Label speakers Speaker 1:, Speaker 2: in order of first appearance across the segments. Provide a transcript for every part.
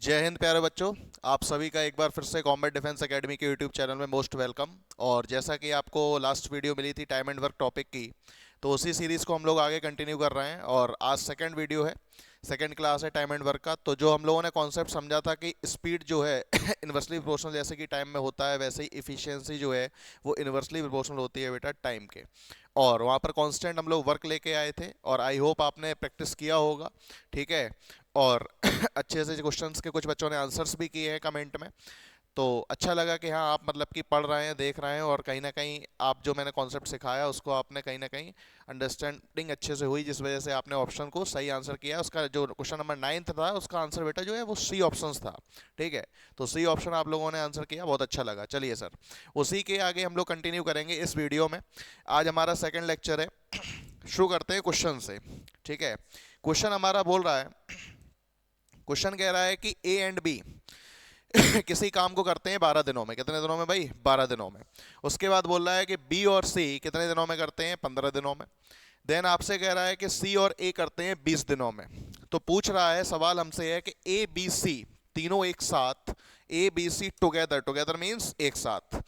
Speaker 1: जय हिंद प्यारे बच्चों। आप सभी का एक बार फिर से कॉम्बैट डिफेंस एकेडमी के यूट्यूब चैनल में मोस्ट वेलकम। और जैसा कि आपको लास्ट वीडियो मिली थी टाइम एंड वर्क टॉपिक की, तो उसी सीरीज़ को हम लोग आगे कंटिन्यू कर रहे हैं और आज सेकंड वीडियो है, सेकंड क्लास है टाइम एंड वर्क का। तो जो हम लोगों ने कॉन्सेप्ट समझा था कि स्पीड जो है इन्वर्सली प्रोपोर्शनल जैसे कि टाइम में होता है, वैसे ही इफिशियंसी जो है वो इन्वर्सली प्रोपोर्शनल होती है बेटा टाइम के। और वहाँ पर कांस्टेंट हम लोग वर्क लेके आए थे और आई होप आपने प्रैक्टिस किया होगा, ठीक है। और अच्छे से क्वेश्चंस के कुछ बच्चों ने आंसर्स भी किए हैं कमेंट में, तो अच्छा लगा कि हाँ आप मतलब कि पढ़ रहे हैं, देख रहे हैं और कहीं ना कहीं आप जो मैंने कॉन्सेप्ट सिखाया उसको आपने कहीं ना कहीं अंडरस्टैंडिंग अच्छे से हुई, जिस वजह से आपने ऑप्शन को सही आंसर किया। उसका जो क्वेश्चन नंबर 9 था उसका आंसर बेटा जो है वो सी ऑप्शन था, ठीक है। तो सी ऑप्शन आप लोगों ने आंसर किया, बहुत अच्छा लगा। चलिए सर, उसी के आगे हम लोग कंटिन्यू करेंगे इस वीडियो में। आज हमारा सेकेंड लेक्चर है। शुरू करते हैं क्वेश्चन से, ठीक है। क्वेश्चन हमारा बोल रहा है, क्वेश्चन कह रहा है कि ए एंड बी किसी काम को करते हैं 12 दिनों में। कितने दिनों में भाई? 12 दिनों में। उसके बाद बोल रहा है कि बी और सी कितने दिनों में करते हैं? 15 दिनों में। देन आपसे कह रहा है कि सी और ए करते हैं 20 दिनों में। तो पूछ रहा है, सवाल हमसे है कि ए बी सी तीनों एक साथ, A B C together, together means एक साथ,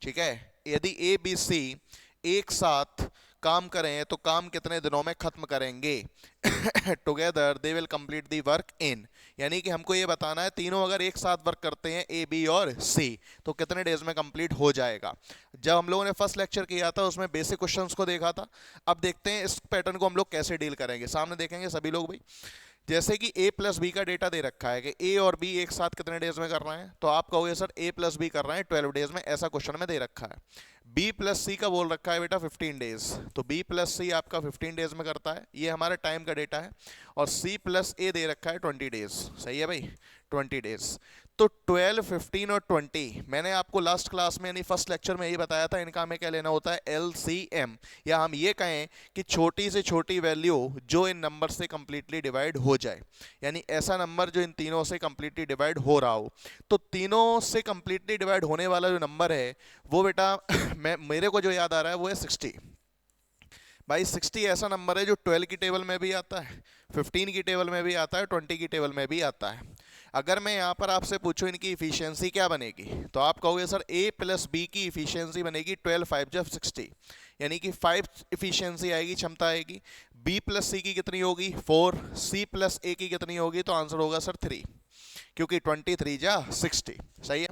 Speaker 1: ठीक है। यदि ए बी सी एक साथ काम करें तो काम कितने दिनों में खत्म करेंगे? Together they will complete the work in, यानी कि हमको ये बताना है तीनों अगर एक साथ वर्क करते हैं ए बी और सी तो कितने डेज में कंप्लीट हो जाएगा। जब हम लोगों ने फर्स्ट लेक्चर किया था उसमें बेसिक क्वेश्चंस को देखा था। अब देखते हैं इस पैटर्न को हम लोग कैसे डील करेंगे। सामने देखेंगे सभी लोग भाई, जैसे कि a प्लस बी का डेटा दे रखा है कि a और b एक साथ कितने डेज में कर रहे हैं, तो आप कहोगे सर a प्लस बी कर रहे हैं 12 डेज में, ऐसा क्वेश्चन में दे रखा है। b प्लस सी का बोल रखा है बेटा 15 डेज, तो b प्लस सी आपका 15 डेज में करता है, ये हमारे टाइम का डेटा है। और c प्लस ए दे रखा है 20 डेज, सही है भाई, 20 डेज। तो 12, 15 और 20 मैंने आपको लास्ट क्लास में यानी फर्स्ट लेक्चर में यही बताया था, इनका हमें क्या लेना होता है? LCM, या हम ये कहें कि छोटी से छोटी वैल्यू जो इन नंबर से कंप्लीटली डिवाइड हो जाए, यानी ऐसा नंबर जो इन तीनों से कंप्लीटली डिवाइड हो रहा हो। तो तीनों से कंप्लीटली डिवाइड होने वाला जो नंबर है वो बेटा मेरे को जो याद आ रहा है वो है 60। भाई 60 ऐसा नंबर है जो 12 की टेबल में भी आता है, 15 की टेबल में भी आता है, 20 की टेबल में भी आता है। अगर मैं यहाँ पर आपसे पूछूं इनकी इफिशियंसी क्या बनेगी, तो आप कहोगे सर a प्लस बी की इफिशियंसी बनेगी 12 5 जब 60, यानी कि 5 इफिशियंसी आएगी, क्षमता आएगी। b प्लस सी की कितनी होगी? 4। c प्लस ए की कितनी होगी? तो आंसर होगा सर 3, क्योंकि 23 जा 60, सही है।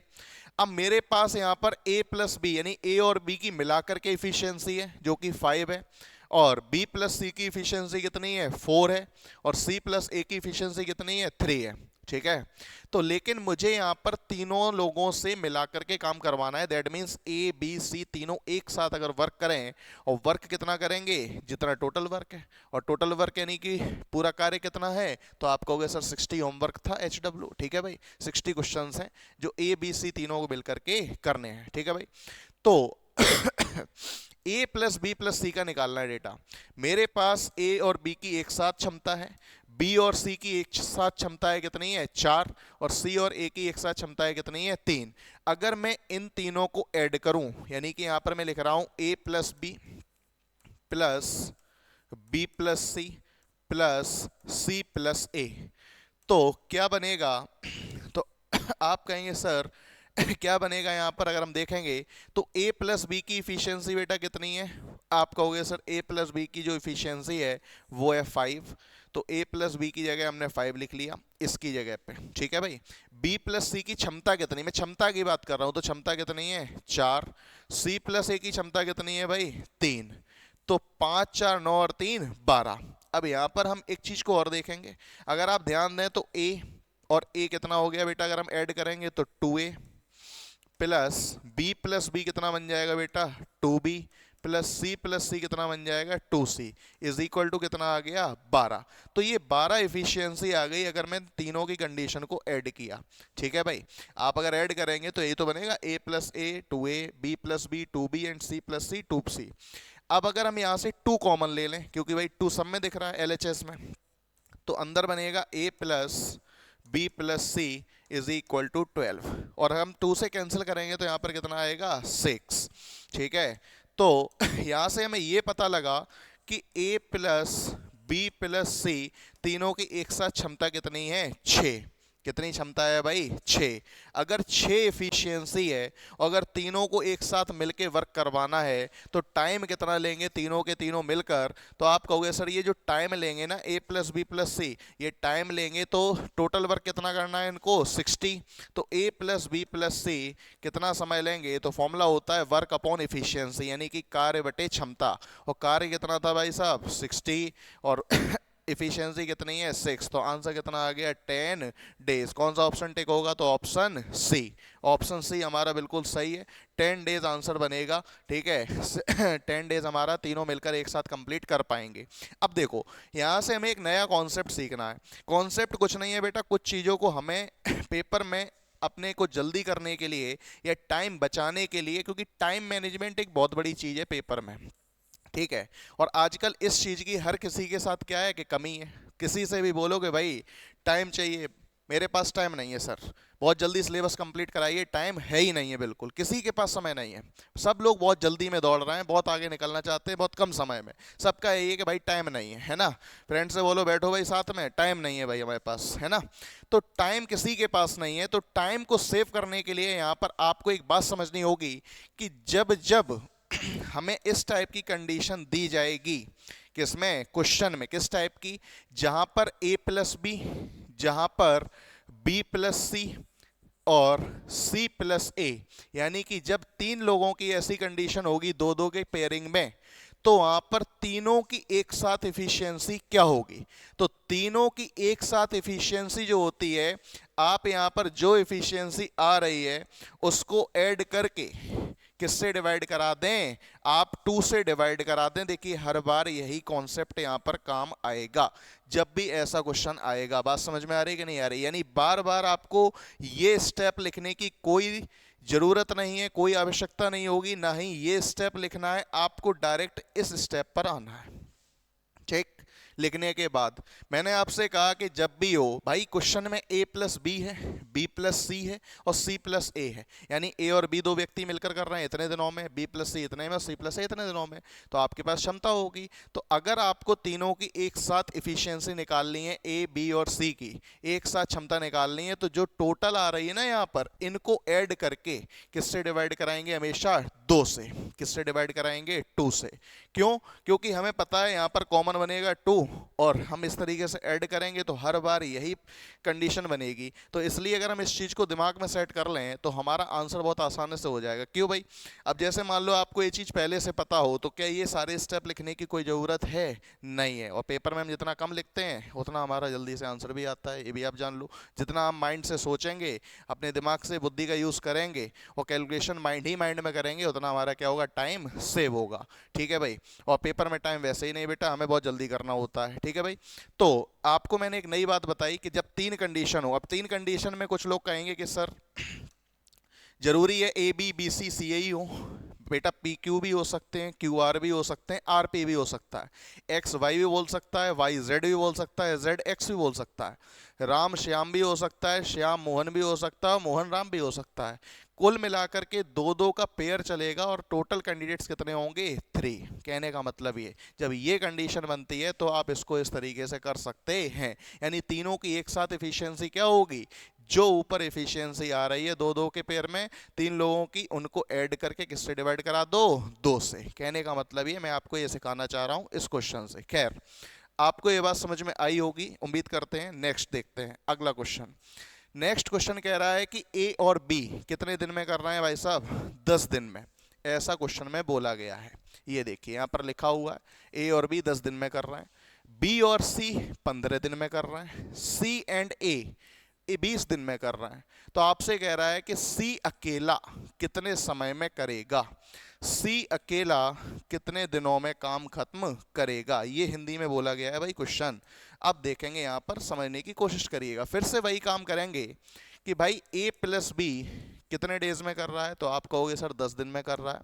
Speaker 1: अब मेरे पास यहाँ पर a प्लस बी यानी a और b की मिलाकर के इफिशियंसी है जो कि 5 है, और b प्लस सी की इफिशियंसी कितनी है? 4 है, और c प्लस ए की इफिशियंसी कितनी है? 3 है, ठीक है। तो लेकिन मुझे यहाँ पर तीनों लोगों से मिलाकर के काम करवाना है, that means A B C तीनों एक साथ अगर वर्क करें, और वर्क कितना करेंगे? जितना टोटल वर्क है, और टोटल वर्क यानी कि पूरा कार्य कितना है? तो आप कहोगे सर 60 होमवर्क था HW, ठीक है भाई, 60 क्वेश्चन हैं जो ए बी सी तीनों को मिलकर के करने हैं, ठीक है भाई। तो a प्लस बी प्लस सी का निकालना है डेटा। मेरे पास a और b की एक साथ क्षमता है, b और c की एक साथ क्षमता है कितनी है? 4, और c और a की एक साथ क्षमता है कितनी है? 3। अगर मैं इन तीनों को ऐड करूं, यानी कि यहां पर मैं लिख रहा हूं a plus B plus B plus C plus C plus A, तो क्या बनेगा? तो आप कहेंगे सर क्या बनेगा यहाँ पर? अगर हम देखेंगे तो a प्लस बी की इफिशियंसी बेटा कितनी है? आप कहोगे सर a प्लस बी की जो इफिशियंसी है वो है 5, तो a प्लस बी की जगह हमने 5 लिख लिया इसकी जगह पे, ठीक है भाई। b प्लस सी की क्षमता कितनी, मैं क्षमता की बात कर रहा हूँ, तो क्षमता कितनी है? 4। c प्लस ए की क्षमता कितनी है भाई? 3। तो 5 4 9 और 3 12। अब यहाँ पर हम एक चीज को और देखेंगे, अगर आप ध्यान दें तो a और a कितना हो गया बेटा? अगर हम ऐड करेंगे तो 2a प्लस बी कितना बन जाएगा बेटा? 2b प्लस सी कितना बन जाएगा? 2c इज इक्वल टू कितना आ गया? 12। तो ये 12 इफिशियंसी आ गई अगर मैं तीनों की कंडीशन को ऐड किया, ठीक है भाई। आप अगर ऐड करेंगे तो ये तो बनेगा a plus a 2a, b plus b 2b and c plus c 2c। अब अगर हम यहाँ से 2 कॉमन ले लें, क्योंकि भाई 2 सब में दिख रहा है LHS में, तो अंदर बनेगा a plus B plus c is equal to 12, और हम 2 से कैंसिल करेंगे तो यहाँ पर कितना आएगा? 6, ठीक है। तो यहाँ से हमें ये पता लगा कि a प्लस बी प्लस सी तीनों की एक साथ क्षमता कितनी है? 6, कितनी क्षमता है भाई? 6। अगर 6 एफिशिएंसी है और अगर तीनों को एक साथ मिलके वर्क करवाना है तो टाइम कितना लेंगे तीनों के तीनों मिलकर? तो आप कहोगे सर ये जो टाइम लेंगे ना ए प्लस बी प्लस सी, ये टाइम लेंगे तो टोटल वर्क कितना करना है इनको? 60। तो ए प्लस बी प्लस सी कितना समय लेंगे? तो फॉर्मूला होता है वर्क अपॉन एफिशिएंसी, यानी कि कार्य बटे क्षमता। और कार्य कितना था भाई साहब? 60। और इफिशियंसी कितनी है? 6। तो आंसर कितना आ गया? 10 डेज। कौन सा ऑप्शन टिक होगा? तो ऑप्शन सी। ऑप्शन सी हमारा बिल्कुल सही है, 10 डेज आंसर बनेगा। ठीक है 10 डेज हमारा तीनों मिलकर एक साथ कंप्लीट कर पाएंगे। अब देखो यहाँ से हमें एक नया कॉन्सेप्ट सीखना है। कॉन्सेप्ट कुछ नहीं है बेटा, कुछ चीज़ों को हमें पेपर में अपने को जल्दी करने के लिए या टाइम बचाने के लिए, क्योंकि टाइम मैनेजमेंट एक बहुत बड़ी चीज़ है पेपर में। ठीक है, और आजकल इस चीज की हर किसी के साथ क्या है कि कमी है। किसी से भी बोलोगे भाई टाइम चाहिए, मेरे पास टाइम नहीं है सर, बहुत जल्दी सिलेबस कंप्लीट कराइए, टाइम है ही नहीं है, बिल्कुल किसी के पास समय नहीं है। सब लोग बहुत जल्दी में दौड़ रहे हैं, बहुत आगे निकलना चाहते हैं बहुत कम समय में। सबका यही है कि भाई टाइम नहीं है, है ना। फ्रेंड से बोलो बैठो भाई साथ में, टाइम नहीं है भाई हमारे पास, है ना। तो टाइम किसी के पास नहीं है। तो टाइम को सेव करने के लिए यहाँ पर आपको एक बात समझनी होगी कि जब जब हमें इस टाइप की कंडीशन दी जाएगी, किसमें? क्वेश्चन में। किस टाइप की? जहां पर a प्लस बी, जहां पर b प्लस सी और c प्लस ए, यानी कि जब तीन लोगों की ऐसी कंडीशन होगी दो दो के पेयरिंग में, तो वहां पर तीनों की एक साथ एफिशिएंसी क्या होगी? तो तीनों की एक साथ एफिशिएंसी जो होती है, आप यहां पर जो एफिशिएंसी आ रही है उसको ऐड करके किससे डिवाइड करा दें? आप 2 से डिवाइड करा दें। देखिए हर बार यही कॉन्सेप्ट यहां पर काम आएगा जब भी ऐसा क्वेश्चन आएगा। बात समझ में आ रही है कि नहीं आ रही? यानी बार बार आपको ये स्टेप लिखने की कोई जरूरत नहीं है, कोई आवश्यकता नहीं होगी, ना ही ये स्टेप लिखना है, आपको डायरेक्ट इस स्टेप पर आना है। ठीक, लिखने के बाद मैंने आपसे कहा कि जब भी हो भाई क्वेश्चन में a प्लस बी है, b प्लस सी है और c प्लस ए है, यानी a और b दो व्यक्ति मिलकर कर रहे हैं इतने दिनों में, b प्लस सी इतने में, c प्लस ए इतने दिनों में, तो आपके पास क्षमता होगी। तो अगर आपको तीनों की एक साथ इफिशियंसी निकालनी है, a b और c की एक साथ क्षमता निकालनी है, तो जो टोटल आ रही है ना यहाँ पर, इनको ऐड करके किससे डिवाइड कराएंगे? हमेशा 2 से। किससे डिवाइड कराएंगे? 2 से। क्यों? क्योंकि हमें पता है यहाँ पर कॉमन बनेगा 2 और हम इस तरीके से ऐड करेंगे तो हर बार यही कंडीशन बनेगी। तो इसलिए अगर हम इस चीज़ को दिमाग में सेट कर लें तो हमारा आंसर बहुत आसानी से हो जाएगा। क्यों भाई? अब जैसे मान लो आपको ये चीज़ पहले से पता हो तो क्या ये सारे स्टेप लिखने की कोई ज़रूरत है? नहीं है। और पेपर में हम जितना कम लिखते हैं उतना हमारा जल्दी से आंसर भी आता है, ये भी आप जान लो। जितना हम माइंड से सोचेंगे, अपने दिमाग से बुद्धि का यूज़ करेंगे और कैलकुलेशन माइंड में करेंगे, उतना हमारा क्या होगा? टाइम सेव होगा। ठीक है भाई। और पेपर में टाइम वैसे ही नहीं बेटा, हमें बहुत जल्दी करना होता है। ठीक है भाई। तो आपको मैंने एक नई बात बताई कि जब 3 कंडीशन हो, अब 3 कंडीशन में कुछ लोग कहेंगे कि सर जरूरी है ए बी बी सी सी ही हो। बेटा पी क्यू भी हो सकते हैं, क्यू आर भी हो सकते हैं, आर पी भी हो सकता है, एक्स वाई भी बोल सकता है, वाई जेड भी बोल सकता है, जेड एक्स भी बोल सकता है, राम श्याम भी हो सकता है, श्याम मोहन भी हो सकता है, मोहन राम भी हो सकता है। कुल मिलाकर के 2-2 का पेयर चलेगा और टोटल कैंडिडेट्स कितने होंगे? 3। कहने का मतलब ये, जब ये कंडीशन बनती है तो आप इसको इस तरीके से कर सकते हैं। यानी तीनों की एक साथ एफिशिएंसी क्या होगी? जो ऊपर एफिशिएंसी आ रही है 2-2 के पेयर में, 3 लोगों की, उनको ऐड करके किससे डिवाइड करा दो? 2 से। कहने का मतलब ये मैं आपको ये सिखाना चाह रहा हूँ इस क्वेश्चन से। खैर आपको ये बात समझ में आई होगी, उम्मीद करते हैं। नेक्स्ट देखते हैं अगला क्वेश्चन। नेक्स्ट क्वेश्चन कह रहा है कि ए और बी कितने दिन में कर रहे हैं भाई साहब? 10 दिन में। ऐसा क्वेश्चन में बोला गया है। ये देखिए यहां पर लिखा हुआ है ए और बी 10 दिन में कर रहे हैं, बी और सी 15 दिन में कर रहे हैं, सी एंड ए 20 दिन में कर रहा है। तो आपसे कह रहा है कि सी अकेला कितने समय में करेगा? सी अकेला कितने दिनों में काम खत्म करेगा? ये हिंदी में बोला गया है भाई क्वेश्चन। अब देखेंगे यहाँ पर, समझने की कोशिश करिएगा। फिर से वही काम करेंगे कि भाई ए प्लस बी कितने डेज में कर रहा है? तो आप कहोगे सर 10 दिन में कर रहा है।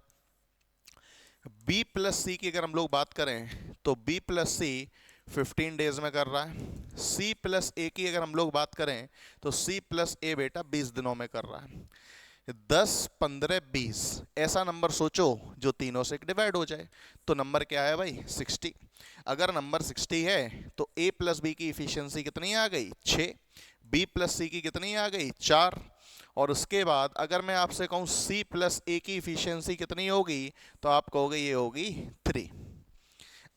Speaker 1: बी प्लस सी की अगर हम लोग बात करें तो बी प्लस सी 15 डेज में कर रहा है। सी प्लस ए की अगर हम लोग बात करें तो सी प्लस ए बेटा 20 दिनों में कर रहा है। 10, 15, 20 ऐसा नंबर सोचो जो तीनों से डिवाइड हो जाए। तो नंबर क्या है भाई? 60। अगर नंबर 60 है तो a प्लस बी की इफिशियंसी कितनी आ गई? 6। बी प्लस सी की कितनी आ गई, 4। और उसके बाद अगर मैं आपसे कहूँ सी प्लस ए की इफिशियंसी कितनी होगी, तो आप कहोगे ये होगी 3।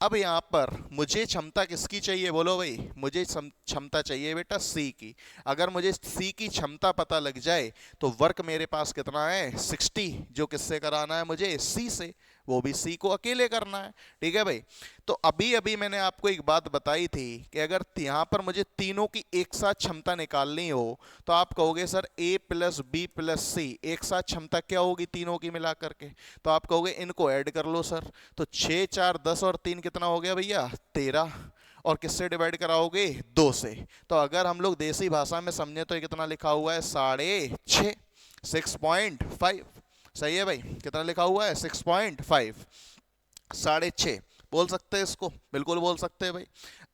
Speaker 1: अब यहाँ पर मुझे क्षमता किसकी चाहिए, बोलो भाई, मुझे क्षमता चाहिए बेटा सी की। अगर मुझे सी की क्षमता पता लग जाए तो वर्क मेरे पास कितना है, 60, जो किससे कराना है मुझे, सी से, वो भी सी को अकेले करना है। ठीक है भाई। तो अभी अभी मैंने आपको एक बात बताई थी कि अगर यहाँ पर मुझे तीनों की एक साथ क्षमता निकालनी हो तो आप कहोगे सर ए प्लस बी प्लस सी एक साथ क्षमता क्या होगी तीनों की मिला करके, तो आप कहोगे इनको ऐड कर लो सर। तो 6 4 10 और 3 कितना हो गया भैया, 13। और किससे डिवाइड कराओगे, 2 से। तो अगर हम लोग देसी भाषा में समझे तो ये कितना लिखा हुआ है, 6.5, 6.5। सही है भाई, कितना लिखा हुआ है, 6.5, 6.5 बोल सकते हैं इसको, बिल्कुल बोल सकते हैं भाई।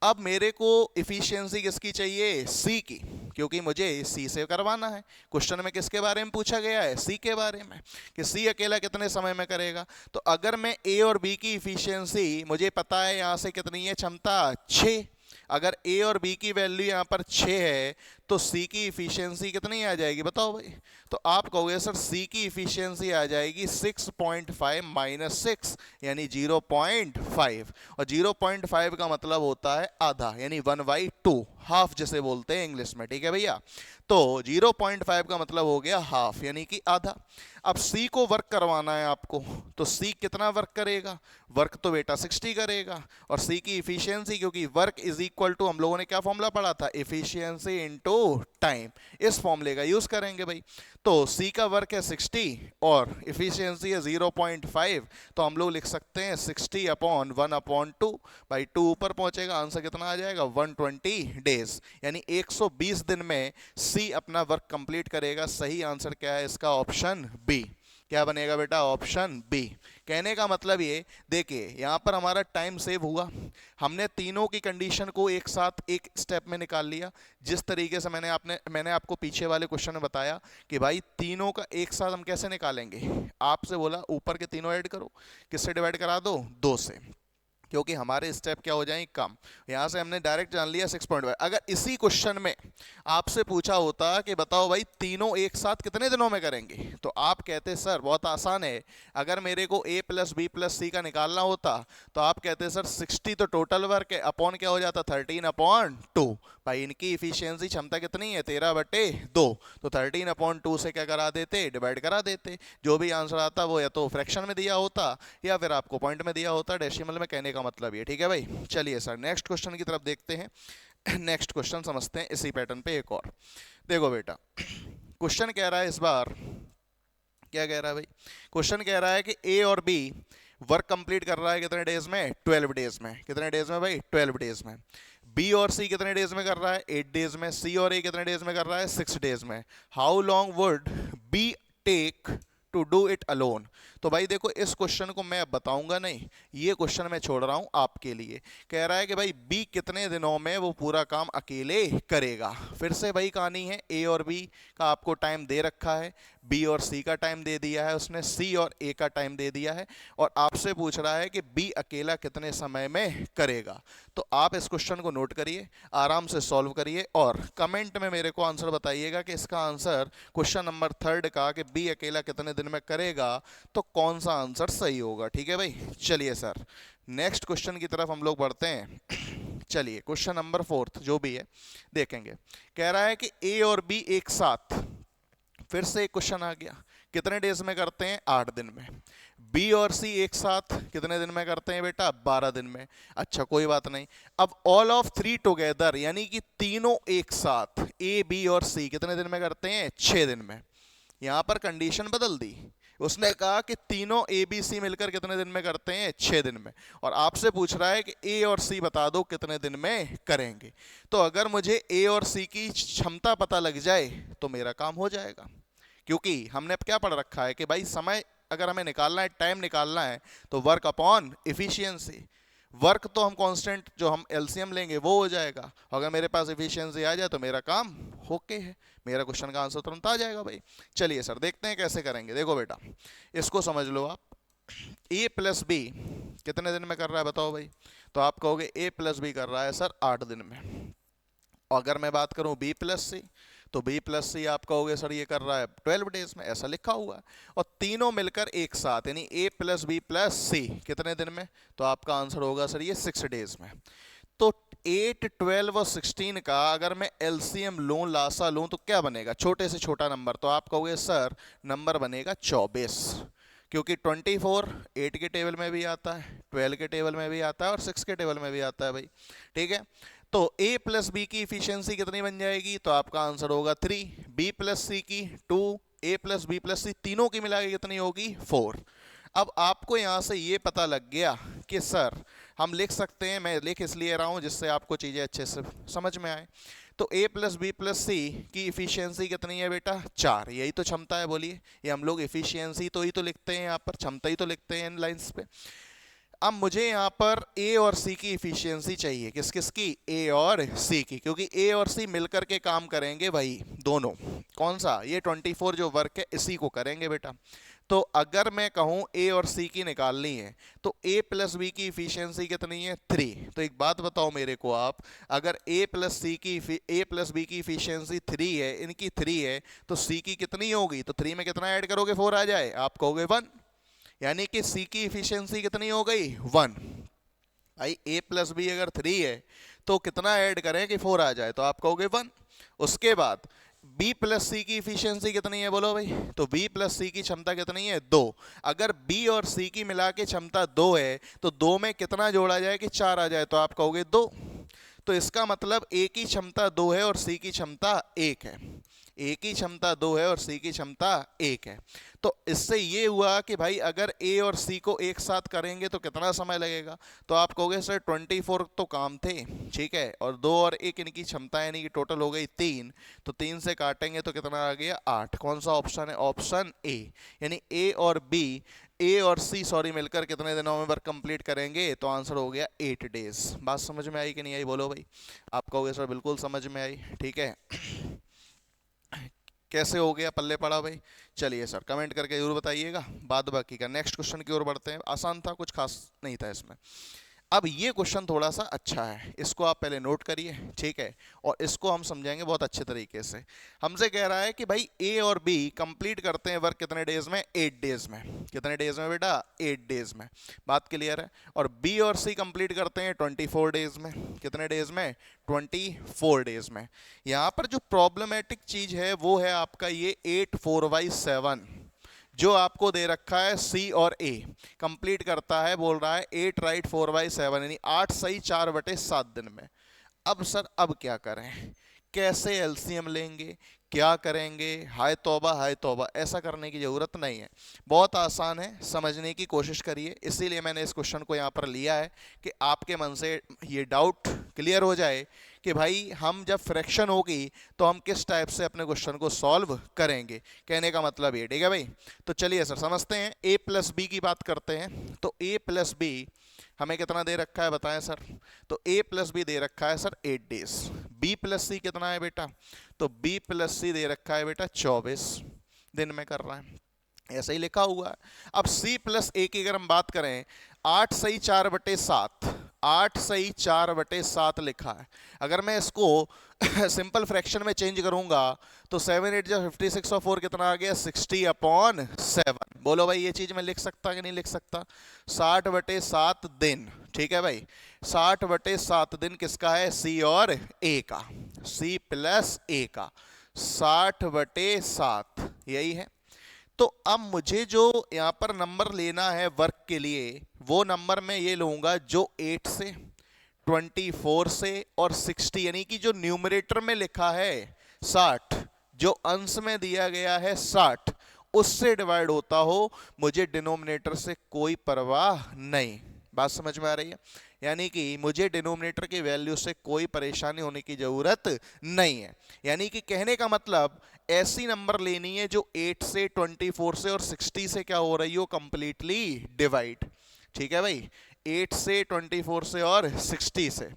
Speaker 1: अब मेरे को इफिशियंसी किसकी चाहिए, सी की, क्योंकि मुझे सी से करवाना है। क्वेश्चन में किसके बारे में पूछा गया है, सी के बारे में, कि सी अकेला कितने समय में करेगा। तो अगर मैं ए और बी की इफिशियंसी मुझे पता है यहाँ से कितनी है क्षमता, 6। अगर ए और बी की वैल्यू यहाँ पर 6 है तो सी की इफिशियंसी कितनी आ जाएगी, बताओ भाई। तो आप कहोगे सर सी की इफिशियंसी आ जाएगी 6.5 माइनस 6 यानी 0.5। और 0.5 का मतलब होता है आधा, यानी 1/2, हाफ जिसे बोलते हैं इंग्लिश में। ठीक है भैया। तो 0.5 का मतलब हो गया हाफ, यानी कि आधा। अब सी को वर्क करवाना है आपको, तो सी कितना वर्क करेगा, वर्क तो बेटा 60 करेगा। और सी की इफिशियंसी, क्योंकि वर्क इज इक्वल टू, हम लोगों ने क्या फॉर्मूला पढ़ा था, इफिशियंसी इनटू टाइम, इस फॉर्मूले का यूज करेंगे भाई। तो सी का वर्क है 60 और इफिशियंसी है 0.5, तो हम लोग लिख सकते हैं 60/1/2। भाई 2 ऊपर पहुंचेगा, आंसर कितना आ जाएगा, 120 डेज, यानी 120 दिन में सी अपना वर्क कंप्लीट करेगा। सही आंसर क्या है इसका, ऑप्शन बी। क्या बनेगा बेटा, ऑप्शन बी। कहने का मतलब ये, देखिए यहाँ पर हमारा टाइम सेव हुआ, हमने तीनों की कंडीशन को एक साथ एक स्टेप में निकाल लिया। जिस तरीके से मैंने आपको पीछे वाले क्वेश्चन में बताया कि भाई तीनों का एक साथ हम कैसे निकालेंगे, आपसे बोला ऊपर के तीनों ऐड करो, किससे डिवाइड करा दो, 2 से, क्योंकि हमारे स्टेप क्या हो जाएंगे, कम। यहां से हमने डायरेक्ट जान लिया 6.5। अगर इसी क्वेश्चन में आपसे पूछा होता कि बताओ भाई तीनों एक साथ कितने दिनों में करेंगे, तो आप कहते सर बहुत आसान है, अगर मेरे को a प्लस बी प्लस सी का निकालना होता तो आप कहते सर 60 तो टोटल वर्क है, अपॉन क्या हो जाता, 13/2। भाई इनकी इफिशियंसी क्षमता कितनी है, 13/2, तो 13/2 से क्या करा देते, डिवाइड करा देते। जो भी आंसर आता वो या तो फ्रैक्शन में दिया होता या फिर आपको पॉइंट में दिया होता, डेसिमल में। कहने का मतलब ये, ठीक है भाई। चलिए सर नेक्स्ट क्वेश्चन की तरफ देखते हैं। नेक्स्ट क्वेश्चन समझते हैं इसी पैटर्न पे एक और। देखो बेटा क्वेश्चन कह रहा है इस बार, क्या कह रहा है भाई, क्वेश्चन कह रहा है कि ए और बी वर्क कंप्लीट कर रहा है कितने डेज में, 12 डेज में। कितने डेज में भाई, 12 डेज में। बी और सी कितने डेज में कर रहा है, 8 डेज में। सी और ए कितने डेज में कर रहा है, 6 डेज में। How long would B take to do it alone. तो भाई देखो इस क्वेश्चन को मैं अब बताऊंगा नहीं, ये क्वेश्चन मैं छोड़ रहा हूं आपके लिए। कह रहा है कि भाई बी कितने दिनों में वो पूरा काम अकेले करेगा। फिर से भाई कहानी है, ए और बी का आपको टाइम दे रखा है, बी और सी का टाइम दे दिया है उसने, सी और ए का टाइम दे दिया है, और आपसे पूछ रहा है कि बी अकेला कितने समय में करेगा। तो आप इस क्वेश्चन को नोट करिए, आराम से सॉल्व करिए और कमेंट में मेरे को आंसर बताइएगा कि इसका आंसर क्वेश्चन नंबर 3 का कि बी अकेला कितने दिन में करेगा, तो कौन सा आंसर सही होगा। ठीक है भाई। चलिए सर नेक्स्ट क्वेश्चन की तरफ हम लोग बढ़ते हैं। चलिए क्वेश्चन नंबर 4 जो भी है देखेंगे। कह रहा है कि ए और बी एक साथ, फिर से एक क्वेश्चन आ गया, कितने डेज में करते हैं, 8 दिन में। बी और सी एक साथ कितने दिन में करते हैं बेटा, 12 दिन में। अच्छा कोई बात नहीं। अब ऑल ऑफ 3 टुगेदर, यानी कि तीनों एक साथ, ए बी और सी कितने दिन में करते हैं, 6 दिन में। यहां पर कंडीशन बदल दी, उसने कहा कि तीनों ए बी सी मिलकर कितने दिन में करते हैं, 6 दिन में। और आपसे पूछ रहा है कि ए और सी बता दो कितने दिन में करेंगे। तो अगर मुझे ए और सी की क्षमता पता लग जाए तो मेरा काम हो जाएगा, क्योंकि हमने क्या पढ़ रखा है कि भाई समय अगर हमें निकालना है, टाइम निकालना है, तो वर्क अपॉन इफिशियंसी। वर्क तो हम कांस्टेंट जो हम एलसीएम लेंगे वो हो जाएगा, अगर मेरे पास इफिशियंसी आ जाए तो मेरा काम ओके है, मेरा क्वेश्चन का आंसर तुरंत आ जाएगा भाई। चलिए सर देखते हैं कैसे करेंगे। देखो बेटा इसको समझ लो आप, ए प्लस बी कितने दिन में कर रहा है बताओ भाई। तो आप कहोगे ए प्लस बी कर रहा है सर 8 दिन में, और अगर मैं बात करूं बी प्लस सी, तो बी प्लस सी आप कहोगे सर ये कर रहा है 12 डेज में, ऐसा लिखा हुआ है। और तीनों मिलकर एक साथ यानी ए प्लस बी प्लस सी कितने दिन में, तो आपका आंसर होगा सर ये 6 डेज में। तो 8, 12 और 16 का अगर मैं एलसीएम लूं, लासा लूं, तो क्या बनेगा, छोटे से छोटा नंबर, तो आप कहोगे सर नंबर बनेगा 24, क्योंकि 24 8 के टेबल में भी आता है, 12 के टेबल में भी आता है और 6 के टेबल में भी आता है भाई। ठीक है, तो a प्लस बी की इफिशियंसी कितनी बन जाएगी, तो आपका आंसर होगा 3, b प्लस सी की 2, a प्लस बी प्लस सी तीनों की मिला के कितनी होगी 4। अब आपको यहां से ये पता लग गया कि सर हम लिख सकते हैं, मैं लिख इसलिए रहा हूं जिससे आपको चीजें अच्छे से समझ में आए। तो a प्लस बी प्लस सी की इफिशियंसी कितनी है बेटा 4, यही तो क्षमता है, बोलिए। ये हम लोग इफिशियंसी तो ही तो लिखते हैं यहाँ पर, क्षमता ही तो लिखते हैं इन लाइंस पे। अब मुझे यहाँ पर ए और सी की इफिशियंसी चाहिए, किस किस की, ए और सी की, क्योंकि ए और सी मिलकर के काम करेंगे भाई दोनों। कौन सा, ये 24 जो वर्क है इसी को करेंगे बेटा। तो अगर मैं कहूँ ए और सी की निकालनी है, तो ए प्लस बी की इफिशियंसी कितनी है 3। तो एक बात बताओ मेरे को आप, अगर ए प्लस बी की इफिशियंसी 3 है, इनकी 3 है, तो सी की कितनी होगी, तो 3 में कितना ऐड करोगे 4 आ जाए, आप कहोगे 1, यानी कि सी की इफिशियंसी कितनी हो गई 1। भाई ए प्लस बी अगर 3 है तो कितना ऐड करें कि 4 आ जाए, तो आप कहोगे 1। उसके बाद B प्लस सी की इफिशियंसी कितनी है बोलो भाई, तो B प्लस सी की क्षमता कितनी है 2। अगर B और C की मिला के क्षमता 2 है, तो 2 में कितना जोड़ा जाए कि 4 आ जाए, तो आप कहोगे 2। तो इसका मतलब A की क्षमता 2 है और C की क्षमता 1 है, ए की क्षमता 2 है और सी की क्षमता 1 है। तो इससे ये हुआ कि भाई अगर ए और सी को एक साथ करेंगे तो कितना समय लगेगा, तो आप कहोगे सर 24 तो काम थे, ठीक है, और 2 और 1 इनकी क्षमता यानी कि टोटल हो गई 3, तो 3 से काटेंगे तो कितना आ गया 8। कौन सा ऑप्शन है, ऑप्शन ए, यानी ए और सी सॉरी मिलकर कितने दिनों में वर्क कंप्लीट करेंगे, तो आंसर हो गया 8 डेज। बात समझ में आई कि नहीं आई बोलो भाई, आप कहोगे सर बिल्कुल समझ में आई, ठीक है। कैसे हो गया, पल्ले पड़ा भाई। चलिए सर कमेंट करके जरूर बताइएगा। बाद बाकी का नेक्स्ट क्वेश्चन की ओर बढ़ते हैं, आसान था, कुछ खास नहीं था इसमें। अब ये क्वेश्चन थोड़ा सा अच्छा है, इसको आप पहले नोट करिए, ठीक है, और इसको हम समझेंगे बहुत अच्छे तरीके से। हमसे कह रहा है कि भाई ए और बी कंप्लीट करते हैं वर्क कितने डेज में, 8 डेज में। कितने डेज में बेटा, 8 डेज में, बात क्लियर है। और बी और सी कंप्लीट करते हैं 24 डेज में। कितने डेज में, 24 डेज में। यहाँ पर जो प्रॉब्लमेटिक चीज है वो है आपका ये 8 4/7 जो आपको दे रखा है। सी और ए कंप्लीट करता है, बोल रहा है 8 राइट 4/7 यानी 8 सही 4/7 दिन में। अब सर अब क्या करें, कैसे एलसीएम लेंगे, क्या करेंगे, हाय तौबा, ऐसा करने की जरूरत नहीं है, बहुत आसान है, समझने की कोशिश करिए। इसीलिए मैंने इस क्वेश्चन को यहाँ पर लिया है कि आपके मन से ये डाउट क्लियर हो जाए कि भाई हम जब फ्रैक्शन होगी तो हम किस टाइप से अपने क्वेश्चन को सॉल्व करेंगे, कहने का मतलब ये, ठीक है भाई। तो चलिए सर समझते हैं, ए प्लस बी की बात करते हैं। तो ए प्लस बी हमें कितना दे रखा है बताएं सर, तो a प्लस बी दे रखा है सर 8 डेज। b प्लस सी कितना है बेटा, तो b प्लस सी दे रखा है बेटा 24 दिन में कर रहा है, ऐसा ही लिखा हुआ है। अब c प्लस a की अगर हम बात करें, 8 सही 4/7, 8 सही 4/7 लिखा है। अगर मैं इसको सिंपल फ्रैक्शन में चेंज करूंगा तो 7 8 जा 56 और 4 कितना आ गया 60/7। बोलो भाई ये चीज मैं लिख सकता कि नहीं लिख सकता, 60/7 दिन, ठीक है भाई। 60/7 दिन किसका है, सी और ए का, सी प्लस ए का 60/7 यही है। तो अब मुझे जो यहाँ पर नंबर लेना है वर्क के लिए, वो नंबर मैं ये लूंगा जो 8 से 24 से और 60 यानी कि जो न्यूमरेटर में लिखा है 60, जो अंश में दिया गया है 60, उससे डिवाइड होता हो, मुझे डिनोमिनेटर से कोई परवाह नहीं। बात समझ में आ रही है, यानी कि मुझे डिनोमिनेटर की वैल्यू से कोई परेशानी होने की जरूरत नहीं है। यानी कि कहने का मतलब ऐसी नंबर लेनी है जो 8 से 24 से और 60 से क्या हो रही हो, कंप्लीटली डिवाइड, ठीक है भाई, 8 से 24 से और 60 से,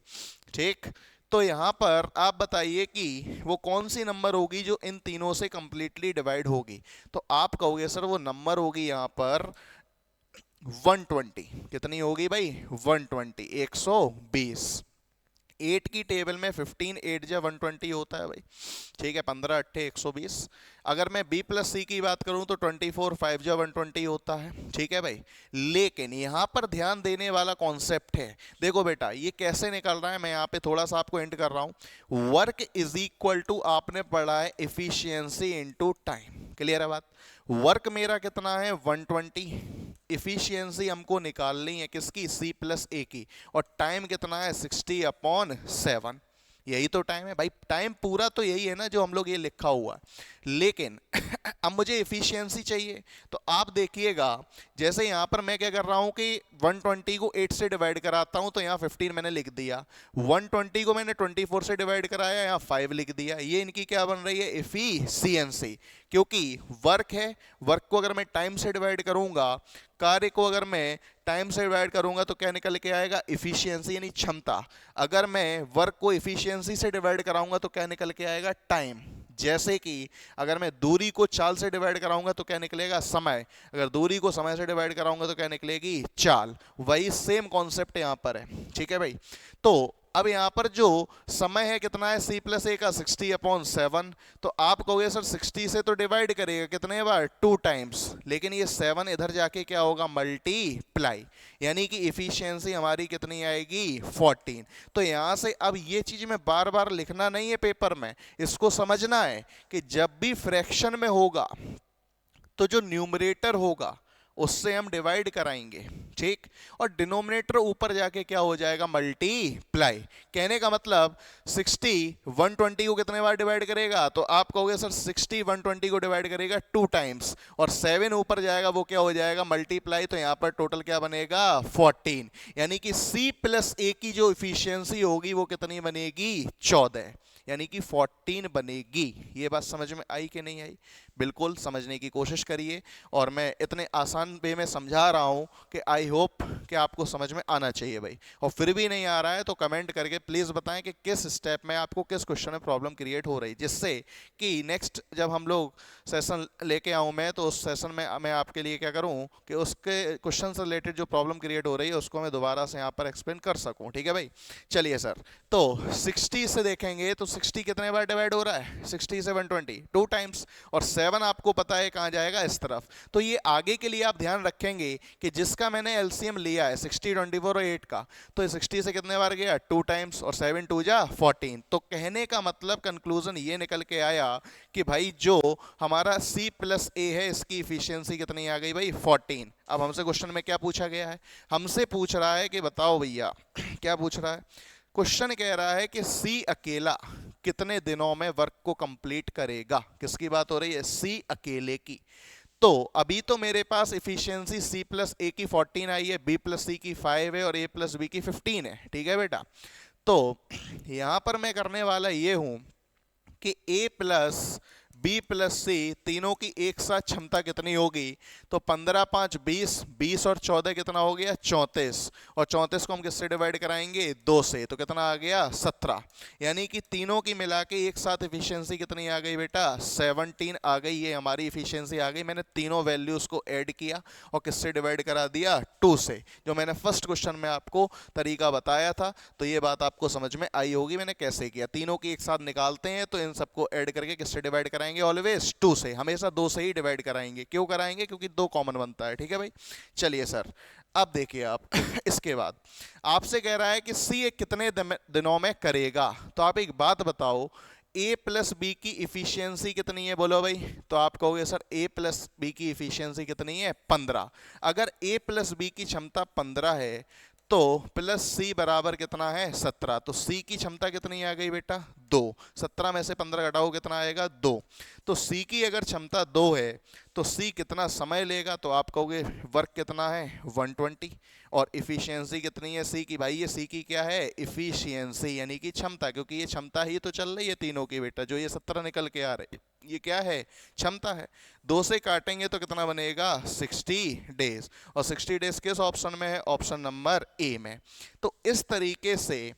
Speaker 1: ठीक। तो यहां पर आप बताइए कि वो कौन सी नंबर होगी जो इन तीनों से कंप्लीटली डिवाइड होगी, तो आप कहोगे सर वो नंबर होगी यहां पर 120। कितनी होगी भाई 120, 120। 8 की टेबल में 15 8 जा 120 होता है भाई, ठीक है, 15 अट्ठे 120। अगर मैं बी प्लस सी की बात करूं तो 24 5 जा 120 होता है, ठीक है भाई। लेकिन यहां पर ध्यान देने वाला कॉन्सेप्ट है, देखो बेटा ये कैसे निकल रहा है, मैं यहां पे थोड़ा सा आपको हिंट कर रहा हूं। वर्क इज इक्वल टू, आपने पढ़ा है इफिशियंसी इनटू टाइम, क्लियर है बात। वर्क मेरा कितना है 120, इफिशियंसी हमको निकालनी है किसकी, सी प्लस ए की, और टाइम कितना है 60/7, यही तो टाइम है भाई। टाइम पूरा तो यही है ना जो हम लोग ये लिखा हुआ है, लेकिन अब मुझे इफिशियंसी चाहिए। तो आप देखिएगा जैसे यहाँ पर मैं क्या कर रहा हूँ कि 120 को 8 से डिवाइड कराता हूँ, तो यहाँ 15 मैंने लिख दिया, 120 को मैंने 24 से डिवाइड कराया, यहाँ 5 लिख दिया। ये इनकी क्या बन रही है, इफिशियंसी, क्योंकि वर्क है, वर्क को अगर मैं टाइम से डिवाइड करूंगा, कार्य को अगर मैं टाइम से डिवाइड करूंगा तो क्या निकल के आएगा, इफिशियंसी यानी क्षमता। अगर मैं वर्क को इफिशियंसी से डिवाइड कराऊंगा तो क्या निकल के आएगा, टाइम। जैसे कि अगर मैं दूरी को चाल से डिवाइड कराऊंगा तो क्या निकलेगा, समय। अगर दूरी को समय से डिवाइड कराऊंगा तो क्या निकलेगी, चाल। वही सेम कॉन्सेप्ट यहां पर है, ठीक है भाई। तो अब यहां पर जो समय है कितना है, सी प्लस ए का 60/7। तो आप कहोगे सर 60 से तो डिवाइड करेगा कितने बार, 2 टाइम्स, लेकिन ये 7 इधर जाके क्या होगा, मल्टीप्लाई, यानी कि इफिशियंसी हमारी कितनी आएगी, 14। तो यहां से अब ये चीज में बार बार लिखना नहीं है पेपर में, इसको समझना है कि जब भी फ्रैक्शन में होगा तो जो न्यूमरेटर होगा उससे हम डिवाइड कराएंगे, ठीक, और डिनोमिनेटर ऊपर जाके क्या हो जाएगा, मल्टीप्लाई। कहने का मतलब 60 120 को कितने बार डिवाइड करेगा, तो आप कहोगे सर 60 120 को डिवाइड करेगा 2 टाइम्स, और 7 ऊपर जाएगा वो क्या हो जाएगा, मल्टीप्लाई। तो यहां पर टोटल क्या बनेगा, 14, यानी कि सी प्लस ए की जो इफिशियंसी होगी वो कितनी बनेगी, 14, यानी कि 14 बनेगी। ये बात समझ में आई कि नहीं आई, बिल्कुल समझने की कोशिश करिए, और मैं इतने आसान वे में समझा रहा हूं कि आई होप कि आपको समझ में आना चाहिए भाई। और फिर भी नहीं आ रहा है तो कमेंट करके प्लीज़ बताएं कि किस स्टेप में आपको, किस क्वेश्चन में प्रॉब्लम क्रिएट हो रही, जिससे कि नेक्स्ट जब हम लोग सेशन लेके आऊँ मैं, तो उस सेशन में मैं आपके लिए क्या करूँ कि उसके क्वेश्चन से रिलेटेड जो प्रॉब्लम क्रिएट हो रही है उसको मैं दोबारा से यहाँ पर एक्सप्लेन कर सकूँ, ठीक है भाई। चलिए सर, तो 60 से देखेंगे तो 60 कितने बार डिवाइड हो रहा है, 60 से 120 2 टाइम्स, और 7 आपको पता है कहाँ जाएगा, इस तरफ। तो ये आगे के लिए आप ध्यान रखेंगे कि जिसका मैंने एलसीएम लिया है 60 24 और 8 का, तो ये 60 से कितने बार गया, 2 टाइम्स, और 7 2 जा 14। तो कहने का मतलब कंक्लूजन ये निकल के आया कि भाई जो हमारा C प्लस ए है इसकी इफिशियंसी कितनी आ गई भाई, 14। अब हमसे क्वेश्चन में क्या पूछा गया है, हमसे पूछ रहा है कि बताओ भैया क्या पूछ रहा है, क्वेश्चन कह रहा है कि सी अकेला कितने दिनों में वर्क को कंप्लीट करेगा। किसकी बात हो रही है, सी अकेले की। तो अभी तो मेरे पास इफिशियंसी सी प्लस ए की 14 आई है, बी प्लस सी की 5 है, और ए प्लस बी की 15 है, ठीक है बेटा। तो यहां पर मैं करने वाला ये हूं कि ए प्लस बी प्लस सी तीनों की एक साथ क्षमता कितनी होगी, तो 15 5 20, 20 और 14 कितना हो गया, 34, और 34 को हम किससे डिवाइड कराएंगे, 2 से, तो कितना आ गया, 17। यानी कि तीनों की मिला के एक साथ इफिशियंसी कितनी आ गई बेटा, 17 आ गई। ये हमारी इफिशियंसी आ गई, मैंने तीनों वैल्यूज को ऐड किया और किससे डिवाइड करा दिया, 2 से, जो मैंने फर्स्ट क्वेश्चन में आपको तरीका बताया था। तो ये बात आपको समझ में आई होगी मैंने कैसे किया। तीनों की एक साथ निकालते हैं तो इन सबको ऐड करके किससे डिवाइड कराएंगे, ऑलवेज 2 से, हमेशा 2 से ही डिवाइड कराएंगे। क्यों कराएंगे, क्योंकि 2 कॉमन बनता है, ठीक है भाई। चलिए सर, अब देखिए आप इसके बाद आपसे कह रहा है कि सी कितने दिनों में करेगा। तो आप एक बात बताओ, ए प्लस बी की इफिशियंसी कितनी है, बोलो भाई। तो आप कहोगे सर ए प्लस बी की इफिशियंसी कितनी है, 15। अगर ए प्लस बी की क्षमता 15 है तो प्लस सी बराबर कितना है, 17। तो सी की क्षमता कितनी आ गई बेटा, 2। 17 में से 15 घटाओ कितना आएगा, 2। तो सी की अगर क्षमता 2 है तो सी कितना समय लेगा, तो आप कहोगे वर्क कितना है, 120। और इफिशियंसी कितनी है सी की, भाई ये सी की क्या है, इफिशियंसी यानी कि क्षमता, क्योंकि ये क्षमता ही तो चल रही है तीनों की बेटा, जो ये 17 निकल के आ रही है ये क्या है, क्षमता है। 2 से काटेंगे तो कितना बनेगा, 60 डेज। और 60 डेज किस ऑप्शन में है, ऑप्शन नंबर ए में। तो इस तरीके से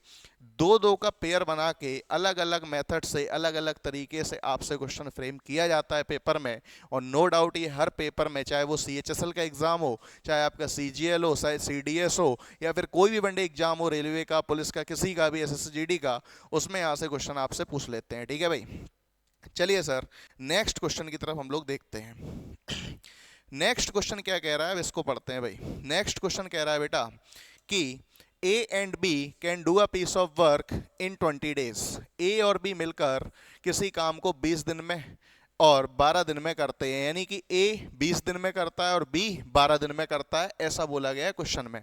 Speaker 1: 2-2 का पेयर बना के अलग अलग मेथड से, अलग अलग तरीके से आपसे क्वेश्चन फ्रेम किया जाता है पेपर में। और नो डाउट ये हर पेपर में, चाहे वो CHSL का एग्जाम हो, चाहे आपका CGL हो, चाहे CDS हो, या फिर कोई भी वनडे एग्जाम हो, रेलवे का, पुलिस का, किसी का भी, SSGD का, उसमें यहाँ से क्वेश्चन आपसे पूछ लेते हैं। ठीक है भाई, चलिए सर नेक्स्ट क्वेश्चन की तरफ हम लोग देखते हैं। नेक्स्ट क्वेश्चन क्या कह रहा है, अब इसको पढ़ते हैं भाई। नेक्स्ट क्वेश्चन कह रहा है बेटा कि A and B can do a piece of work in 20 days. A और B मिलकर किसी काम को 20 दिन में और 12 दिन में करते हैं, यानी कि A 20 दिन में करता है और B 12 दिन में करता है, ऐसा बोला गया है क्वेश्चन में।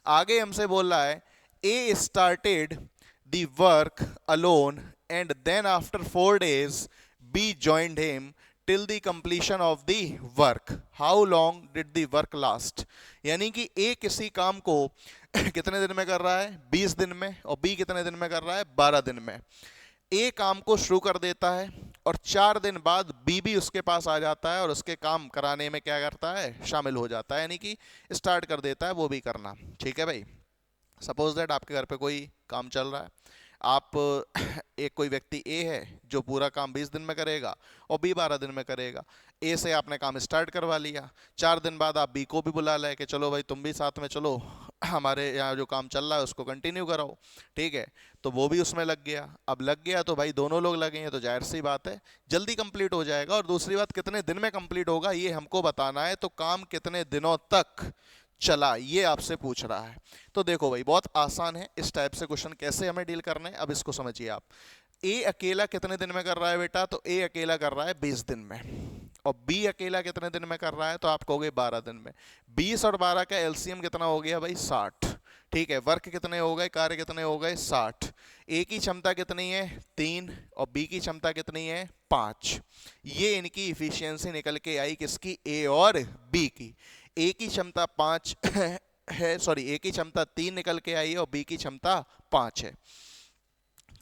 Speaker 1: आगे हमसे बोल रहा है A started the work alone and then after 4 days B joined him till the completion of the work. How long did the work last? यानी कि A किसी काम को कितने दिन में कर रहा है, 20 दिन में, और B कितने दिन में कर रहा है, 12 दिन में। A काम को शुरू कर देता है और 4 दिन बाद B भी उसके पास आ जाता है और उसके काम कराने में क्या करता है, शामिल हो जाता है, यानी कि स्टार्ट कर देता है वो भी करना। ठीक है भाई, सपोज दैट आपके घर पे कोई काम चल रहा है, आप एक कोई व्यक्ति ए है जो पूरा काम 20 दिन में करेगा और बी 12 दिन में करेगा। ए से आपने काम स्टार्ट करवा लिया, 4 दिन बाद आप बी को भी बुला लाए कि चलो भाई तुम भी साथ में चलो, हमारे यहाँ जो काम चल रहा है उसको कंटिन्यू कराओ। ठीक है, तो वो भी उसमें लग गया। अब लग गया तो भाई दोनों लोग लगे हैं तो जाहिर सी बात है जल्दी कंप्लीट हो जाएगा। और दूसरी बात, कितने दिन में कंप्लीट होगा ये हमको बताना है, तो काम कितने दिनों तक चला ये आपसे पूछ रहा है। तो देखो भाई बहुत आसान है, इस टाइप से क्वेश्चन कैसे हमें डील करना है, अब इसको समझिए आप। ए अकेला कितने दिन में कर रहा है बेटा, तो ए अकेला कर रहा है 20 दिन में, और बी अकेला कितने दिन में कर रहा है, तो आप कहोगे 12 दिन में। 20 और 12 का एलसीएम कितना हो गया भाई, 60। ठीक है, वर्क कितने हो गए, कार्य कितने हो गए, 60। ए की क्षमता कितनी है, 3, और बी की क्षमता कितनी है, 5। ये इनकी इफिशियंसी निकल के आई किसकी, ए और बी की। ए की क्षमता 5 है, सॉरी ए की क्षमता 3 निकल के आई है और बी की क्षमता 5 है।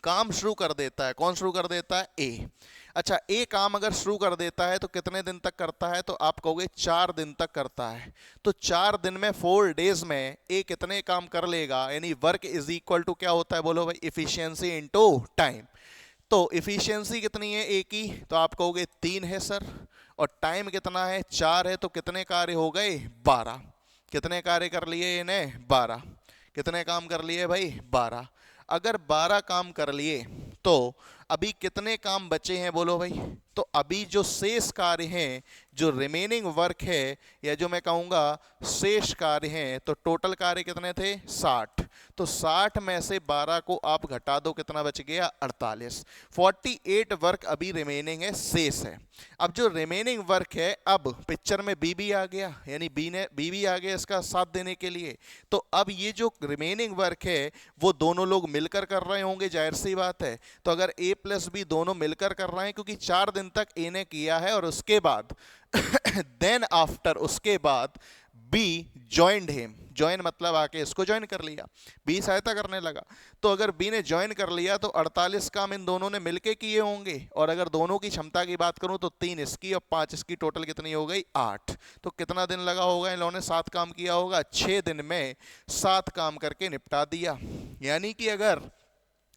Speaker 1: काम शुरू कर देता है, कौन शुरू कर देता है, ए। अच्छा, ए काम अगर शुरू कर देता है तो कितने दिन तक करता है, तो आप कहोगे 4 दिन तक करता है। तो 4 दिन में 4 डेज में ए कितने काम कर लेगा, यानी वर्क इज इक्वल टू क्या होता है, बोलो भाई, इफिशियंसी इनटू टाइम। तो इफिशियंसी कितनी है ए की, तो आप कहोगे 3 है सर, और टाइम कितना है, 4 है, तो कितने कार्य हो गए, 12। कितने कार्य कर लिए इन्हें, 12। कितने काम कर लिए भाई, 12। अगर 12 काम कर लिए तो अभी कितने काम बचे हैं, बोलो भाई। तो अभी जो शेष कार्य हैं, जो रिमेनिंग वर्क है, या जो मैं कहूँगा शेष कार्य हैं, तो टोटल कार्य कितने थे, 60। तो 60 में से 12 को आप घटा दो, कितना बच गया, 48। 48 वर्क अभी रिमेनिंग है, शेष है। अब जो रिमेनिंग वर्क है, अब पिक्चर में बी भी आ गया, यानी बी भी आ गया इसका साथ देने के लिए। तो अब ये जो रिमेनिंग वर्क है वो दोनों लोग मिलकर कर रहे होंगे, जाहिर सी बात है। तो अगर ए प्लस बी दोनों मिलकर कर रहे हैं, क्योंकि 4 दिन तक ए ने किया है, और उसके बाद देन आफ्टर, उसके बाद बी ज्वाइंड हिम, ज्वाइन मतलब आके इसको ज्वाइन कर लिया, बी सहायता करने लगा। तो अगर बी ने ज्वाइन कर लिया तो 48 काम इन दोनों ने मिलके किए होंगे, और अगर दोनों की क्षमता की बात करूं तो 3 इसकी और 5 इसकी, टोटल कितनी हो गई, 8। तो कितना दिन लगा होगा, इन लोगों ने 7 काम किया होगा, 6 दिन में 7 काम करके निपटा दिया। यानी कि अगर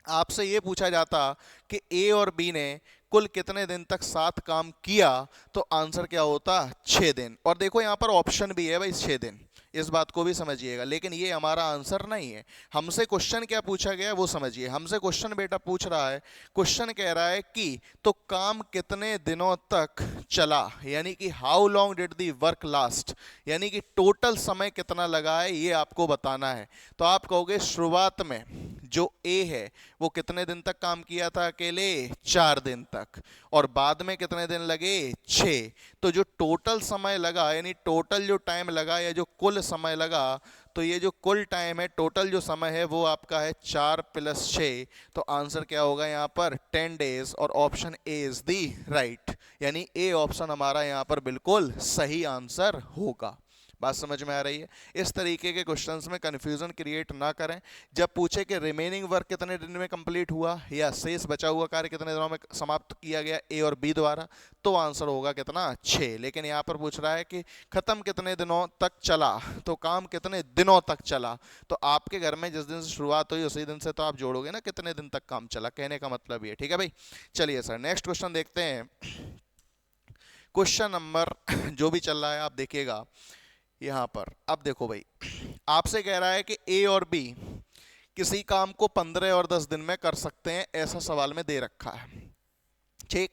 Speaker 1: आपसे ये पूछा जाता कि ए और बी ने कुल कितने दिन तक 7 काम किया, तो आंसर क्या होता, 6 दिन। और देखो यहाँ पर ऑप्शन भी है भाई 6 दिन, इस बात को भी समझिएगा। लेकिन ये हमारा आंसर नहीं है, हमसे क्वेश्चन क्या पूछा गया वो समझिए। हमसे क्वेश्चन बेटा पूछ रहा है, क्वेश्चन कह रहा है कि तो काम कितने दिनों तक चला, यानी कि how long did the work last, यानी कि टोटल समय कितना लगा है ये आपको बताना है। तो आप कहोगे शुरुआत में जो ए है वो कितने दिन तक काम किया था अकेले, 4 दिन तक, और बाद में कितने दिन लगे, 6। तो जो टोटल समय लगा, यानी टोटल जो टाइम लगा या जो कुल समय लगा, तो ये जो कुल टाइम है, टोटल जो समय है वो आपका है 4 + 6। तो आंसर क्या होगा यहाँ पर, 10 डेज, और option A is the right, यानी ए ऑप्शन हमारा यहाँ पर बिल्कुल सही आंसर होगा। बात समझ में आ रही है? इस तरीके के क्वेश्चंस में कंफ्यूजन क्रिएट ना करें। जब पूछे कि रिमेनिंग वर्क कितने दिन में कंप्लीट हुआ या शेष बचा हुआ कार्य कितने दिनों में समाप्त किया गया ए और बी द्वारा, तो आंसर होगा कितना, 6। लेकिन यहाँ पर पूछ रहा है कि खत्म कितने दिनों तक चला, तो काम कितने दिनों तक चला। तो आपके घर में जिस दिन से शुरुआत हुई उसी दिन से तो आप जोड़ोगे ना कितने दिन तक काम चला, कहने का मतलब ये। ठीक है भाई, चलिए सर नेक्स्ट क्वेश्चन देखते हैं। क्वेश्चन नंबर जो भी चल रहा है आप देखिएगा यहां पर। अब देखो भाई, आपसे कह रहा है कि ए और बी किसी काम को 15 और 10 दिन में कर सकते हैं, ऐसा सवाल में दे रखा है। ठीक,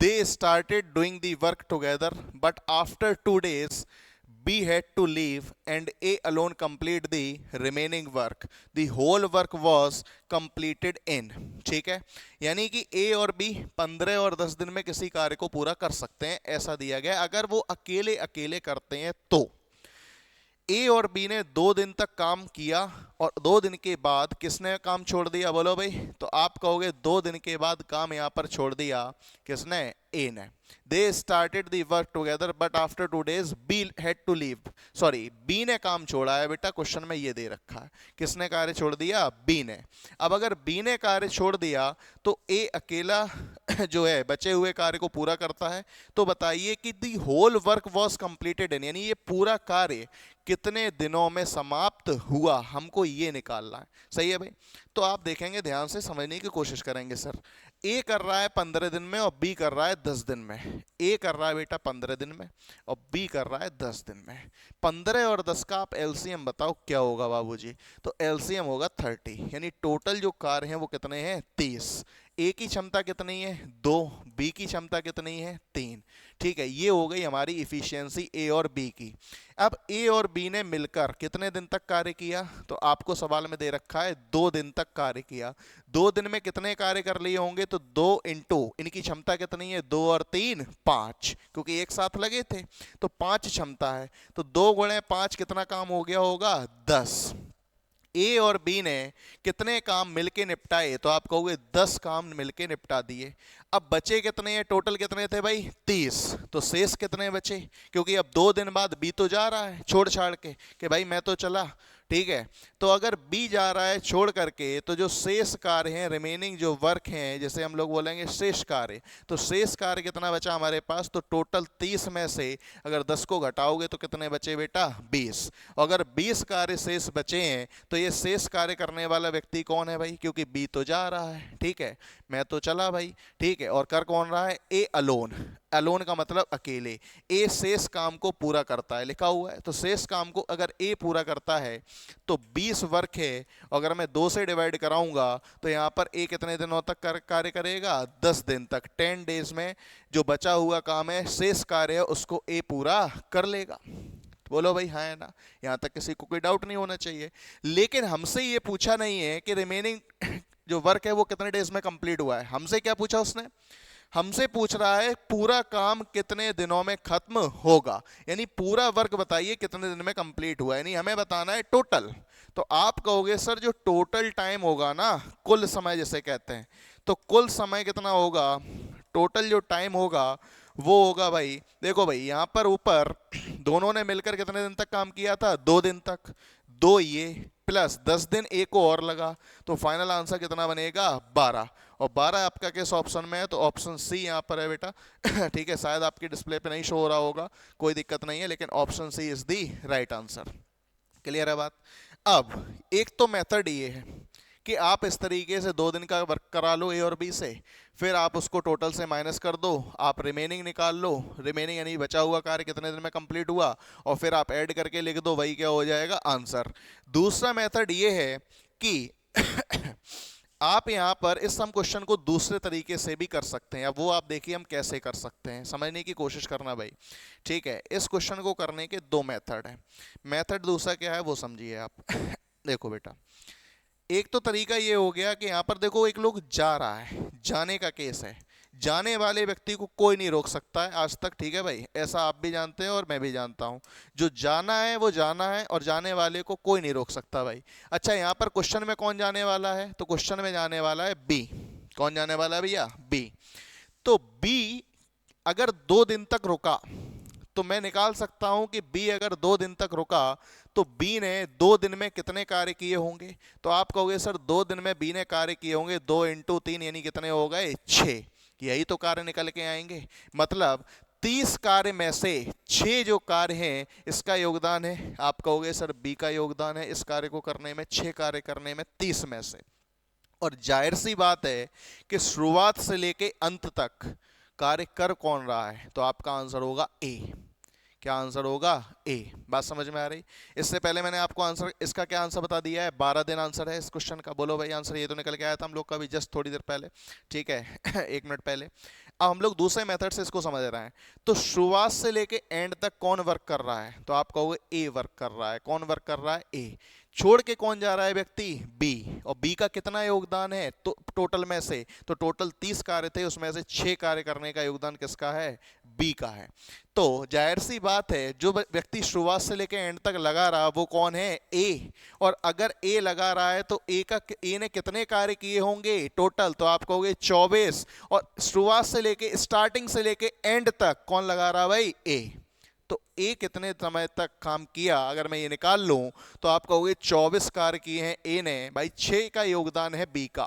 Speaker 1: they started doing the work together but after 2 days B had to leave and A alone complete the remaining work. The whole work was completed in. ठीक है, यानी कि A और B 15 और 10 दिन में किसी कार्य को पूरा कर सकते हैं, ऐसा दिया गया। अगर वो अकेले अकेले करते हैं तो ए और बी ने 2 दिन तक काम किया और 2 दिन के बाद किसने काम छोड़ दिया, बोलो भाई। तो आप कहोगे 2 दिन के बाद काम यहां पर छोड़ दिया किसने, ए ने। They started the work together but after 2 days B had to leave. Sorry, B ने काम छोड़ा है बेटा, क्वेश्चन में ये दे रखा है। किसने कार्य छोड़ दिया, बी ने। अब अगर बी ने कार्य छोड़ दिया तो ए अकेला जो है बचे हुए कार्य को पूरा करता है। तो बताइए कि the whole work was completed in, यानी ये पूरा कार्य कितने दिनों में समाप्त हुआ, हमको ये निकालना है। सही है भाई, तो आप देखेंगे ध्यान से समझने की कोशिश करेंगे। सर ए कर रहा है 15 दिन में और बी कर रहा है 10 दिन में। ए कर रहा है बेटा 15 दिन में और बी कर रहा है 10 दिन में। 15 और 10 का आप एलसीएम बताओ क्या होगा बाबूजी। तो एलसीएम होगा 30, यानी टोटल जो कार्य हैं वो कितने हैं, 30। ए की क्षमता कितनी है, 2। बी की क्षमता कितनी है, 3। ठीक है, ये हो गई हमारी इफिशियंसी ए और बी की। अब ए और बी ने मिलकर कितने दिन तक कार्य किया, तो आपको सवाल में दे रखा है 2 दिन तक कार्य किया। 2 दिन में कितने कार्य कर लिए होंगे, तो 2 इंटू इनकी क्षमता कितनी है, 2 और 3 5, क्योंकि एक साथ लगे थे तो 5 क्षमता है। तो 2 गुणे 5 कितना काम हो गया होगा, 10। ए और बी ने कितने काम मिलके निपटाए, तो आप कहोगे 10 काम मिलके निपटा दिए। अब बचे कितने हैं, टोटल कितने थे भाई, 30। तो शेष कितने बचे, क्योंकि अब 2 दिन बाद बी तो जा रहा है छोड़ छाड़ के कि भाई मैं तो चला। ठीक है, तो अगर बी जा रहा है छोड़ करके तो जो शेष कार्य हैं, रिमेनिंग जो वर्क हैं, जैसे हम लोग बोलेंगे शेष कार्य, तो शेष कार्य कितना बचा हमारे पास, तो टोटल 30 में से अगर 10 को घटाओगे तो कितने बचे बेटा, 20। अगर 20 कार्य शेष बचे हैं तो ये शेष कार्य करने वाला व्यक्ति कौन है भाई, क्योंकि बी तो जा रहा है। ठीक है, मैं तो चला भाई। ठीक है, और कर कौन रहा है, ए अलोन। अलोन का मतलब अकेले। ए शेष काम को पूरा करता है, लिखा हुआ है। तो शेष काम को अगर ए पूरा करता है तो 20 वर्क है, अगर मैं 2 से डिवाइड कराऊंगा तो यहां पर ए कितने दिनों तक कार्य करेगा, 10 दिन तक। 10 डेज में जो बचा हुआ काम है, शेष कार्य है, उसको ए पूरा कर लेगा। तो बोलो भाई हाँ है ना, यहां तक किसी को कोई डाउट नहीं होना चाहिए। लेकिन हमसे ये पूछा नहीं है कि रिमेनिंग जो वर्क है वो कितने डेज में कंप्लीट हुआ है। हमसे क्या पूछा उसने, हमसे पूछ रहा है पूरा काम कितने दिनों में खत्म होगा, यानी पूरा वर्क बताइए कितने दिन में कंप्लीट हुआ, यानी हमें बताना है टोटल। तो आप कहोगे सर जो टोटल टाइम होगा ना, कुल समय जिसे कहते हैं, तो कुल समय कितना होगा, टोटल जो टाइम होगा वो होगा भाई, देखो भाई यहाँ पर ऊपर दोनों ने मिलकर कितने दिन तक काम किया था, 2 दिन तक। 2 ये प्लस 10 दिन एक को और लगा, तो फाइनल आंसर कितना बनेगा, 12। और 12 आपका किस ऑप्शन में है, तो ऑप्शन सी यहाँ पर है बेटा। ठीक है, शायद आपकी डिस्प्ले पे नहीं शो हो रहा होगा, कोई दिक्कत नहीं है, लेकिन option C is the right answer. Clear है बात। अब एक तो मेथड ये है कि आप इस तरीके से 2 दिन का वर्क करा लो ए और बी से, फिर आप उसको टोटल से माइनस कर दो, आप रिमेनिंग निकाल लो, रिमेनिंग यानी बचा हुआ कार्य कितने दिन में कंप्लीट हुआ, और फिर आप ऐड करके लिख दो, वही क्या हो जाएगा, आंसर। दूसरा मेथड ये है कि आप यहाँ पर इस सम क्वेश्चन को दूसरे तरीके से भी कर सकते हैं। अब वो आप देखिए हम कैसे कर सकते हैं, समझने की कोशिश करना भाई। ठीक है, इस क्वेश्चन को करने के 2 मेथड हैं। मेथड दूसरा क्या है वो समझिए आप। देखो बेटा, एक तो तरीका ये हो गया कि यहाँ पर देखो एक लोग जा रहा है, जाने का केस है, जाने वाले व्यक्ति को कोई नहीं रोक सकता है आज तक। ठीक है भाई, ऐसा आप भी जानते हैं और मैं भी जानता हूँ, जो जाना है वो जाना है और जाने वाले को कोई नहीं रोक सकता भाई। अच्छा, यहाँ पर क्वेश्चन में कौन जाने वाला है, तो क्वेश्चन में जाने वाला है बी। कौन जाने वाला है भैया, बी। तो बी अगर 2 दिन तक रुका तो मैं निकाल सकता हूं कि बी अगर 2 दिन तक रुका तो बी ने 2 दिन में कितने कार्य किए होंगे। तो आप कहोगे सर 2 दिन में बी ने कार्य किए होंगे 2 × 3 यानी कितने हो गए 6। यही तो कार्य निकल के आएंगे। मतलब 30 कार्य में से 6 जो कार्य हैं इसका योगदान है। आप कहोगे सर बी का योगदान है इस कार्य को करने में, 6 कार्य करने में 30 में से। और जाहिर सी बात है कि शुरुआत से लेके अंत तक कार्य कर कौन रहा है, तो आपका आंसर होगा ए। क्या आंसर होगा ए। बात समझ में आ रही। इससे पहले मैंने आपको आंसर, इसका क्या आंसर बता दिया है, 12 दिन आंसर है इस क्वेश्चन का। बोलो भाई आंसर ये तो निकल के आया था हम लोग का भी जस्ट थोड़ी देर पहले, ठीक है 1 मिनट पहले। अब हम लोग दूसरे मेथड से इसको समझ रहे हैं। तो शुरुआत से लेके एंड तक कौन वर्क कर रहा है, तो आप कहोगे ए वर्क कर रहा है। कौन वर्क कर रहा है, ए। छोड़ के कौन जा रहा है व्यक्ति, बी। और बी का कितना योगदान है तो टोटल में से, तो टोटल 30 कार्य थे उसमें से 6 कार्य करने का योगदान किसका है, बी का है। तो जाहिर सी बात है जो व्यक्ति शुरुआत से लेकर एंड तक लगा रहा वो कौन है, ए। और अगर ए लगा रहा है तो ए ने कितने कार्य किए होंगे टोटल, तो आप कहोगे 24। और शुरुआत से लेके स्टार्टिंग से लेके एंड तक कौन लगा रहा भाई, ए। तो ए कितने समय तक काम किया अगर मैं ये निकाल लूं तो आप कहोगे 24 कार्य किए हैं ए ने भाई। 6 का योगदान है बी का।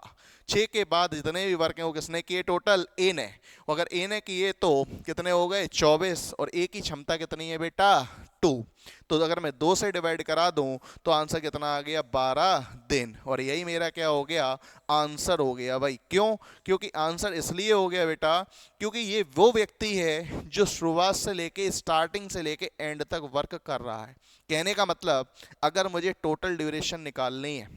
Speaker 1: 6 के बाद जितने भी वर्क हैं वो किसने किए, टोटल ए ने। अगर ए ने किए तो कितने हो गए 24। और ए की क्षमता कितनी है बेटा, 2। तो अगर मैं 2 से डिवाइड करा दूं तो आंसर कितना आ गया, 12 दिन। और यही मेरा क्या हो गया, आंसर हो गया भाई। क्यों, क्योंकि आंसर इसलिए हो गया बेटा क्योंकि ये वो व्यक्ति है जो शुरुआत से लेके स्टार्टिंग से लेके एंड तक वर्क कर रहा है। कहने का मतलब अगर मुझे टोटल ड्यूरेशन निकालनी है,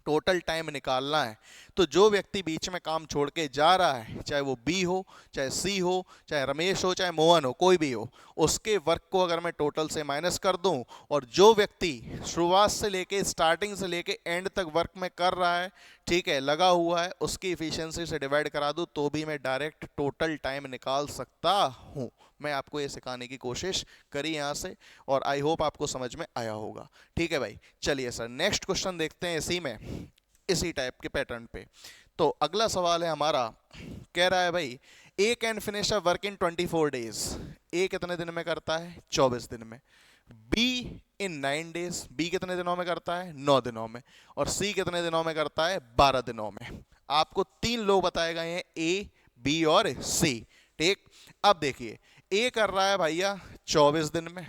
Speaker 1: टोटल टाइम निकालना है, तो जो व्यक्ति बीच में काम छोड़ के जा रहा है, चाहे वो बी हो, चाहे सी हो, चाहे रमेश हो, चाहे मोहन हो, कोई भी हो, उसके वर्क को अगर मैं टोटल से माइनस कर दूं और जो व्यक्ति शुरुआत से लेके स्टार्टिंग से लेके एंड तक वर्क में कर रहा है, ठीक है, लगा हुआ है, उसकी इफिशियंसी से डिवाइड करा दूं तो भी मैं डायरेक्ट टोटल टाइम निकाल सकता हूं। मैं आपको ये सिखाने की कोशिश करी यहाँ से और आई होप आपको समझ में आया होगा। ठीक है भाई, चलिए सर नेक्स्ट क्वेश्चन देखते हैं इसी में, इसी टाइप के पैटर्न पे। तो अगला सवाल है हमारा, कह रहा है भाई A can finish a work in 24 days. A कितने दिन में करता है, 24 दिन में। बी इन 9 डेज, बी कितने दिनों में करता है, 9 दिनों में। और सी कितने दिनों में करता है, 12 दिनों में। आपको 3 लोग बताए गए हैं, ए, बी और सी। ठीक, अब देखिए ए कर रहा है भैया 24 दिन में,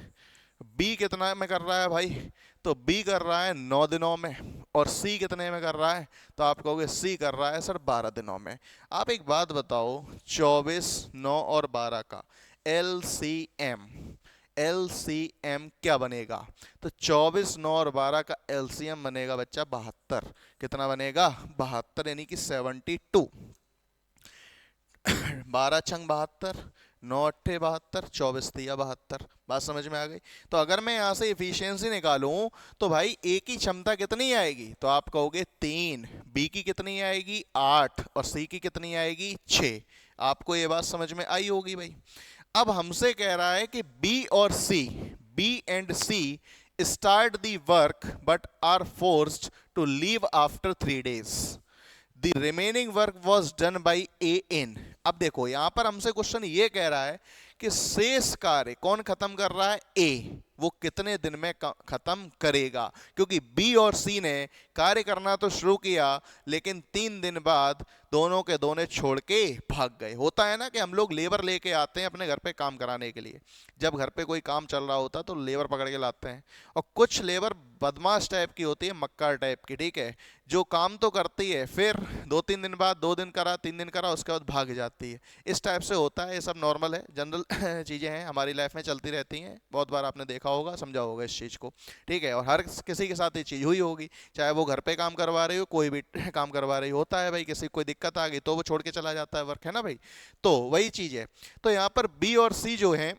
Speaker 1: बी कितना में कर रहा है भाई, तो बी कर रहा है 9 दिनों में। और सी कितने में कर रहा है, तो आप कहोगे सी कर रहा है सर 12 दिनों में। आप एक बात बताओ, 24, 9 और 12 का LCM, LCM क्या बनेगा, तो 24, 9 और 12 का LCM बनेगा बच्चा 72। कितना बनेगा, 72, यानी कि 72। 12 छंग 72, 9 अट्ठे 72, 24 तिया 72। बात समझ में आ गई। तो अगर मैं यहाँ से इफिशियंसी निकालूं तो भाई ए की क्षमता कितनी आएगी, तो आप कहोगे 3, बी की कितनी आएगी 8 और सी की कितनी आएगी 6। आपको ये बात समझ में आई होगी भाई। अब हमसे कह रहा है कि बी और C, B and C start the work but are forced to leave after 3 days। The remaining work was done by A in। अब देखो यहां पर हमसे क्वेश्चन ये कह रहा है कि शेष कार्य कौन खत्म कर रहा है, ए। वो कितने दिन में खत्म करेगा, क्योंकि बी और सी ने कार्य करना तो शुरू किया लेकिन 3 दिन बाद दोनों के दोनों छोड़ के भाग गए। होता है ना कि हम लोग लेबर लेके आते हैं अपने घर पे काम कराने के लिए। जब घर पे कोई काम चल रहा होता तो लेबर पकड़ के लाते हैं, और कुछ लेबर बदमाश टाइप की होती है, मक्कार टाइप की, ठीक है, जो काम तो करती है फिर 2-3 दिन बाद, 2 दिन करा, 3 दिन करा, उसके बाद भाग जाती है। इस टाइप से होता है, ये सब नॉर्मल है, जनरल चीज़ें हैं, हमारी लाइफ में चलती रहती हैं। बहुत बार आपने देखा होगा, समझा होगा इस चीज़ को, ठीक है। और हर किसी के साथ ये चीज़ हुई होगी, चाहे वो घर पे काम करवा रही हो, कोई भी काम करवा रही होता है भाई, किसी कोई दिक्कत आ गई तो वो छोड़ के चला जाता है वर्क, है ना भाई। तो वही चीज़ है। तो यहाँ पर बी और सी जो हैं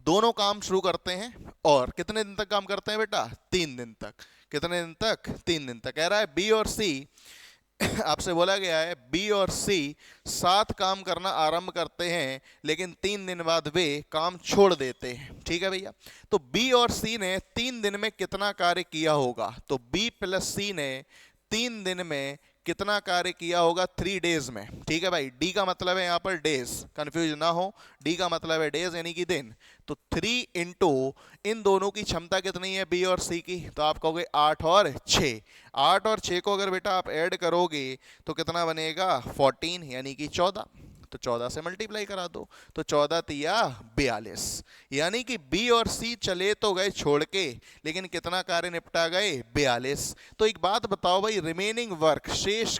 Speaker 1: दोनों काम शुरू करते हैं और कितने दिन तक काम करते हैं बेटा, 3 दिन तक। कितने दिन तक, 3 दिन तक। कह रहा है बी और सी आपसे बोला गया है बी और सी साथ काम करना आरंभ करते हैं लेकिन 3 दिन बाद वे काम छोड़ देते हैं। ठीक है भैया। तो बी और सी ने 3 दिन में कितना कार्य किया होगा, तो बी प्लस सी ने 3 दिन में कितना कार्य किया होगा 3 डेज में। ठीक है भाई, डी का मतलब है यहाँ पर डेज, कंफ्यूज ना हो, डी का मतलब है डेज यानी कि दिन। तो 3 इंटू इन दोनों की क्षमता कितनी है बी और सी की, तो आप कहोगे 8 और 6। 8 और 6 को अगर बेटा आप ऐड करोगे तो कितना बनेगा 14 यानी कि 14। तो 14 से मल्टीप्लाई करा दो, तो 14 तिया 42। यानी कि बी और सी चले तो गए छोड़ के, लेकिन कितना कार्य निपटा गए 42। तो एक बात बताओ भाई, रिमेनिंग वर्क शेष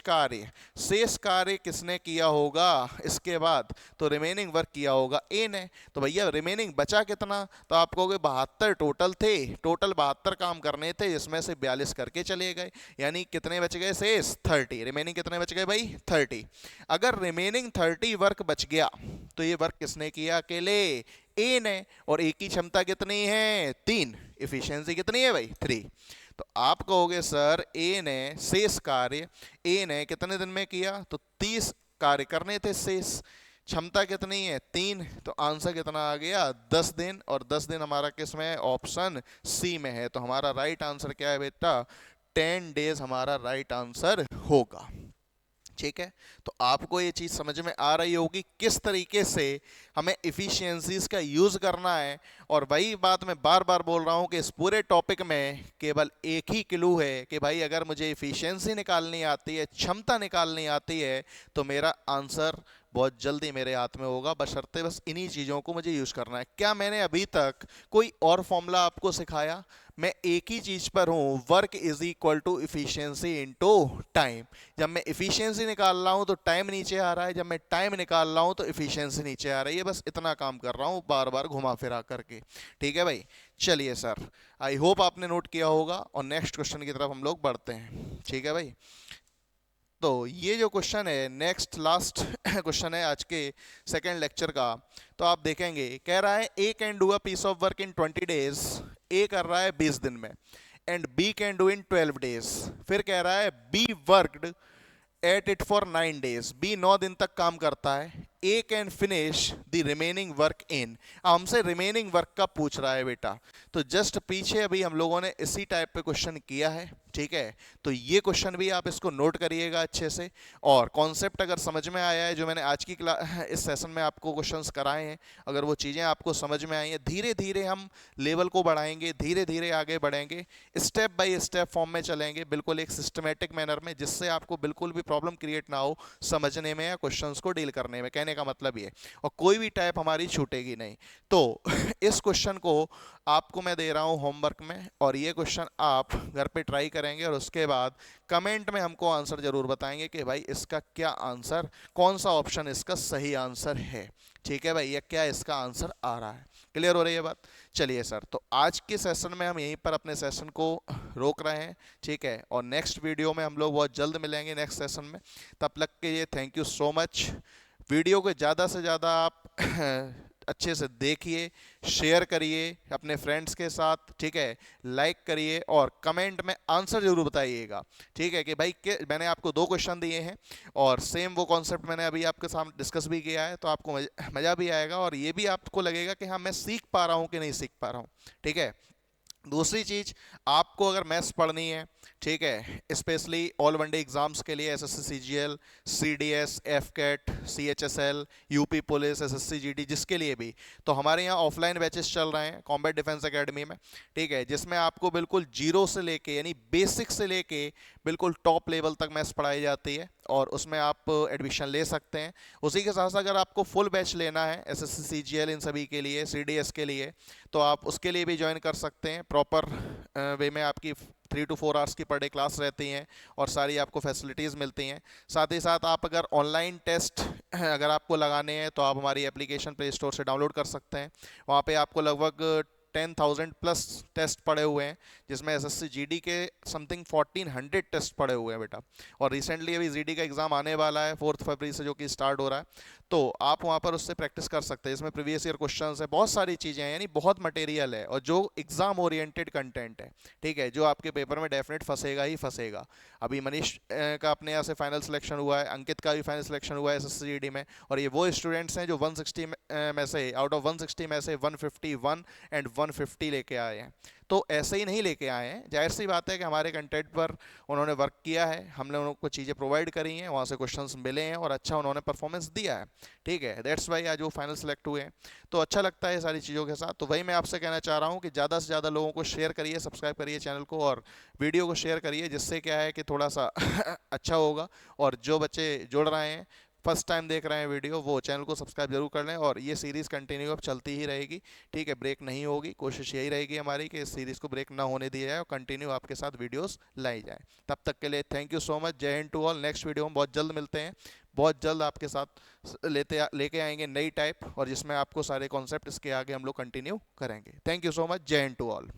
Speaker 1: कार्य किसने किया होगा इसके बाद, तो रिमेनिंग वर्क किया होगा ए ने। तो भैया रिमेनिंग बचा कितना, तो आप कहोगे 72 टोटल थे, टोटल 72 काम करने थे, जिसमें से 42 करके चले गए, यानी कितने बच गए शेष 30। रिमेनिंग कितने बच गए भाई 30। अगर रिमेनिंग 30 वर्क बच गया तो ये वर्क किसने किया, अकेले ए ने, और ए की क्षमता कितनी है 3, इफिशियंसी कितनी है भाई 3। तो आप कहोगे सर ए ने शेष कार्य ए ने कितने दिन में किया, तो 30 कार्य करने थे शेष, क्षमता कितनी है 3, तो आंसर कितना आ गया 10 दिन। और 10 दिन हमारा किस में है, ऑप्शन सी में है। तो हमारा राइट आंसर क्या है बेटा, 10 डेज हमारा राइट आंसर होगा। ठीक है, तो आपको ये चीज़ समझ में आ रही होगी किस तरीके से हमें इफ़िशियंसीज का यूज़ करना है। और वही बात मैं बार बार बोल रहा हूँ कि इस पूरे टॉपिक में केवल एक ही क्लू है कि भाई अगर मुझे इफ़िशियंसी निकालनी आती है, क्षमता निकालनी आती है, तो मेरा आंसर बहुत जल्दी मेरे हाथ में होगा, बशर्ते बस इन्हीं चीज़ों को मुझे यूज़ करना है। क्या मैंने अभी तक कोई और फॉर्मूला आपको सिखाया? मैं एक ही चीज़ पर हूँ, work is equal to efficiency into time. जब मैं इफिशियंसी निकाल रहा हूँ तो टाइम नीचे आ रहा है, जब मैं टाइम निकाल रहा हूँ तो इफिशियंसी नीचे आ रही है, बस इतना काम कर रहा हूँ बार बार घुमा फिरा करके। ठीक है भाई, चलिए सर, आई होप आपने नोट किया होगा, और नेक्स्ट क्वेश्चन की तरफ हम लोग बढ़ते हैं। ठीक है भाई, तो ये जो क्वेश्चन है नेक्स्ट लास्ट क्वेश्चन है आज के सेकेंड लेक्चर का। तो आप देखेंगे कह रहा है A can do a piece of work in 20 days, A कर रहा है 20 दिन में, and B can do in 12 days. फिर कह रहा है B worked at it for 9 days, B 9 दिन तक काम करता है, A can finish the remaining work in. हमसे रिमेनिंग वर्क का पूछ रहा है बेटा, तो जस्ट पीछे अभी हम लोगों ने इसी टाइप पे क्वेश्चन किया है। ठीक है, तो ये क्वेश्चन भी आप इसको नोट करिएगा अच्छे से, और कॉन्सेप्ट अगर समझ में आया है जो मैंने आज की क्लास इस सेशन में आपको क्वेश्चंस कराए हैं, अगर वो चीज़ें आपको समझ में आई हैं, धीरे धीरे हम लेवल को बढ़ाएंगे, धीरे धीरे आगे बढ़ेंगे, स्टेप बाय स्टेप फॉर्म में चलेंगे, बिल्कुल एक सिस्टमेटिक मैनर में, जिससे आपको बिल्कुल भी प्रॉब्लम क्रिएट ना हो समझने में या क्वेश्चंस को डील करने में। कहने का मतलब ये, और कोई भी टाइप हमारी छूटेगी नहीं। तो इस क्वेश्चन को आपको मैं दे रहा हूं होमवर्क में, और ये क्वेश्चन आप घर पे ट्राई करेंगे, और उसके बाद कमेंट में हमको आंसर जरूर बताएंगे कि भाई इसका क्या आंसर, कौन सा ऑप्शन इसका सही आंसर है। ठीक है भाई, या क्या इसका आंसर आ रहा है। क्लियर हो रही है बात? चलिए सर, तो आज के सेशन में हम यहीं पर अपने सेशन को रोक रहे हैं। ठीक है, और नेक्स्ट वीडियो में हम लोग बहुत जल्द मिलेंगे नेक्स्ट सेशन में। तब तक के लिए thank you so much. Video को ज़्यादा से ज़्यादा आप अच्छे से देखिए, शेयर करिए अपने फ्रेंड्स के साथ। ठीक है, लाइक करिए, और कमेंट में आंसर जरूर बताइएगा। ठीक है, कि भाई के मैंने आपको 2 क्वेश्चन दिए हैं, और सेम वो कॉन्सेप्ट मैंने अभी आपके सामने डिस्कस भी किया है, तो आपको मज़ा भी आएगा, और ये भी आपको लगेगा कि हाँ मैं सीख पा रहा हूँ कि नहीं सीख पा रहा हूँ। ठीक है, दूसरी चीज़, आपको अगर मैथ्स पढ़नी है, ठीक है, स्पेशली ऑल वनडे एग्जाम्स के लिए SSC CGL, CDS, AFCAT, CHSL, UP police, SSC GD, जिसके लिए भी, तो हमारे यहाँ ऑफलाइन बैचेस चल रहे हैं कॉम्बैट डिफेंस एकेडमी में। ठीक है, जिसमें आपको बिल्कुल जीरो से लेके, यानी बेसिक से लेके बिल्कुल टॉप लेवल तक मैथ्स पढ़ाई जाती है, और उसमें आप एडमिशन ले सकते हैं। उसी के साथ साथ अगर आपको फुल बैच लेना है एसएससी सीजीएल इन सभी के लिए, सीडीएस के लिए, तो आप उसके लिए भी ज्वाइन कर सकते हैं। प्रॉपर वे में आपकी 3 to 4 आवर्स की पर डे क्लास रहती हैं, और सारी आपको फैसिलिटीज़ मिलती हैं। साथ ही साथ आप अगर ऑनलाइन टेस्ट अगर आपको लगाने हैं, तो आप हमारी एप्लीकेशन प्ले स्टोर से डाउनलोड कर सकते हैं। वहाँ पे आपको लगभग 10,000 प्लस टेस्ट पड़े हुए हैं, जिसमें एसएससी जीडी के समथिंग 1400 टेस्ट पड़े हुए हैं बेटा। और रिसेंटली अभी जीडी का एग्ज़ाम आने वाला है 4 फरवरी से, जो कि स्टार्ट हो रहा है, तो आप वहाँ पर उससे प्रैक्टिस कर सकते हैं। इसमें प्रीवियस ईयर क्वेश्चंस है, बहुत सारी चीज़ें हैं, यानी बहुत मटेरियल है, और जो एग्ज़ाम ओरिएंटेड कंटेंट है। ठीक है, जो आपके पेपर में डेफिनेट फंसेगा ही फंसेगा। अभी मनीष का अपने यहाँ से फाइनल सिलेक्शन हुआ है, अंकित का भी फाइनल सिलेक्शन हुआ है एसएससी जीडी में, और ये वो स्टूडेंट्स हैं जो 160 में से, आउट ऑफ 160 में से 151 एंड 150 लेके आए हैं। तो ऐसे ही नहीं लेके आए हैं, जाहिर सी बात है कि हमारे कंटेंट पर उन्होंने वर्क किया है, हमने उनको चीज़ें प्रोवाइड करी हैं, वहाँ से क्वेश्चंस मिले हैं और अच्छा उन्होंने परफॉर्मेंस दिया है। ठीक है, दैट्स वाई आज वो फाइनल सेलेक्ट हुए हैं। तो अच्छा लगता है ये सारी चीज़ों के साथ। तो वही मैं आपसे कहना चाह रहा हूँ कि ज़्यादा से ज़्यादा लोगों को शेयर करिए, सब्सक्राइब करिए चैनल को और वीडियो को शेयर करिए, जिससे क्या है कि थोड़ा सा अच्छा होगा। और जो बच्चे जुड़ रहे हैं, फर्स्ट टाइम देख रहे हैं वीडियो, वो चैनल को सब्सक्राइब जरूर कर लें। और ये सीरीज़ कंटिन्यू अब चलती ही रहेगी। ठीक है, ब्रेक नहीं होगी। कोशिश यही रहेगी हमारी कि इस सीरीज़ को ब्रेक ना होने दिया जाए और कंटिन्यू आपके साथ वीडियोस लाई जाए। तब तक के लिए थैंक यू सो मच। जय हिंद टू ऑल। नेक्स्ट वीडियो में बहुत जल्द मिलते हैं। बहुत जल्द आपके साथ लेके आएंगे नई टाइप, और जिसमें आपको सारे कॉन्सेप्ट इसके आगे हम लोग कंटिन्यू करेंगे। Thank you so much. जय हिंद टू ऑल।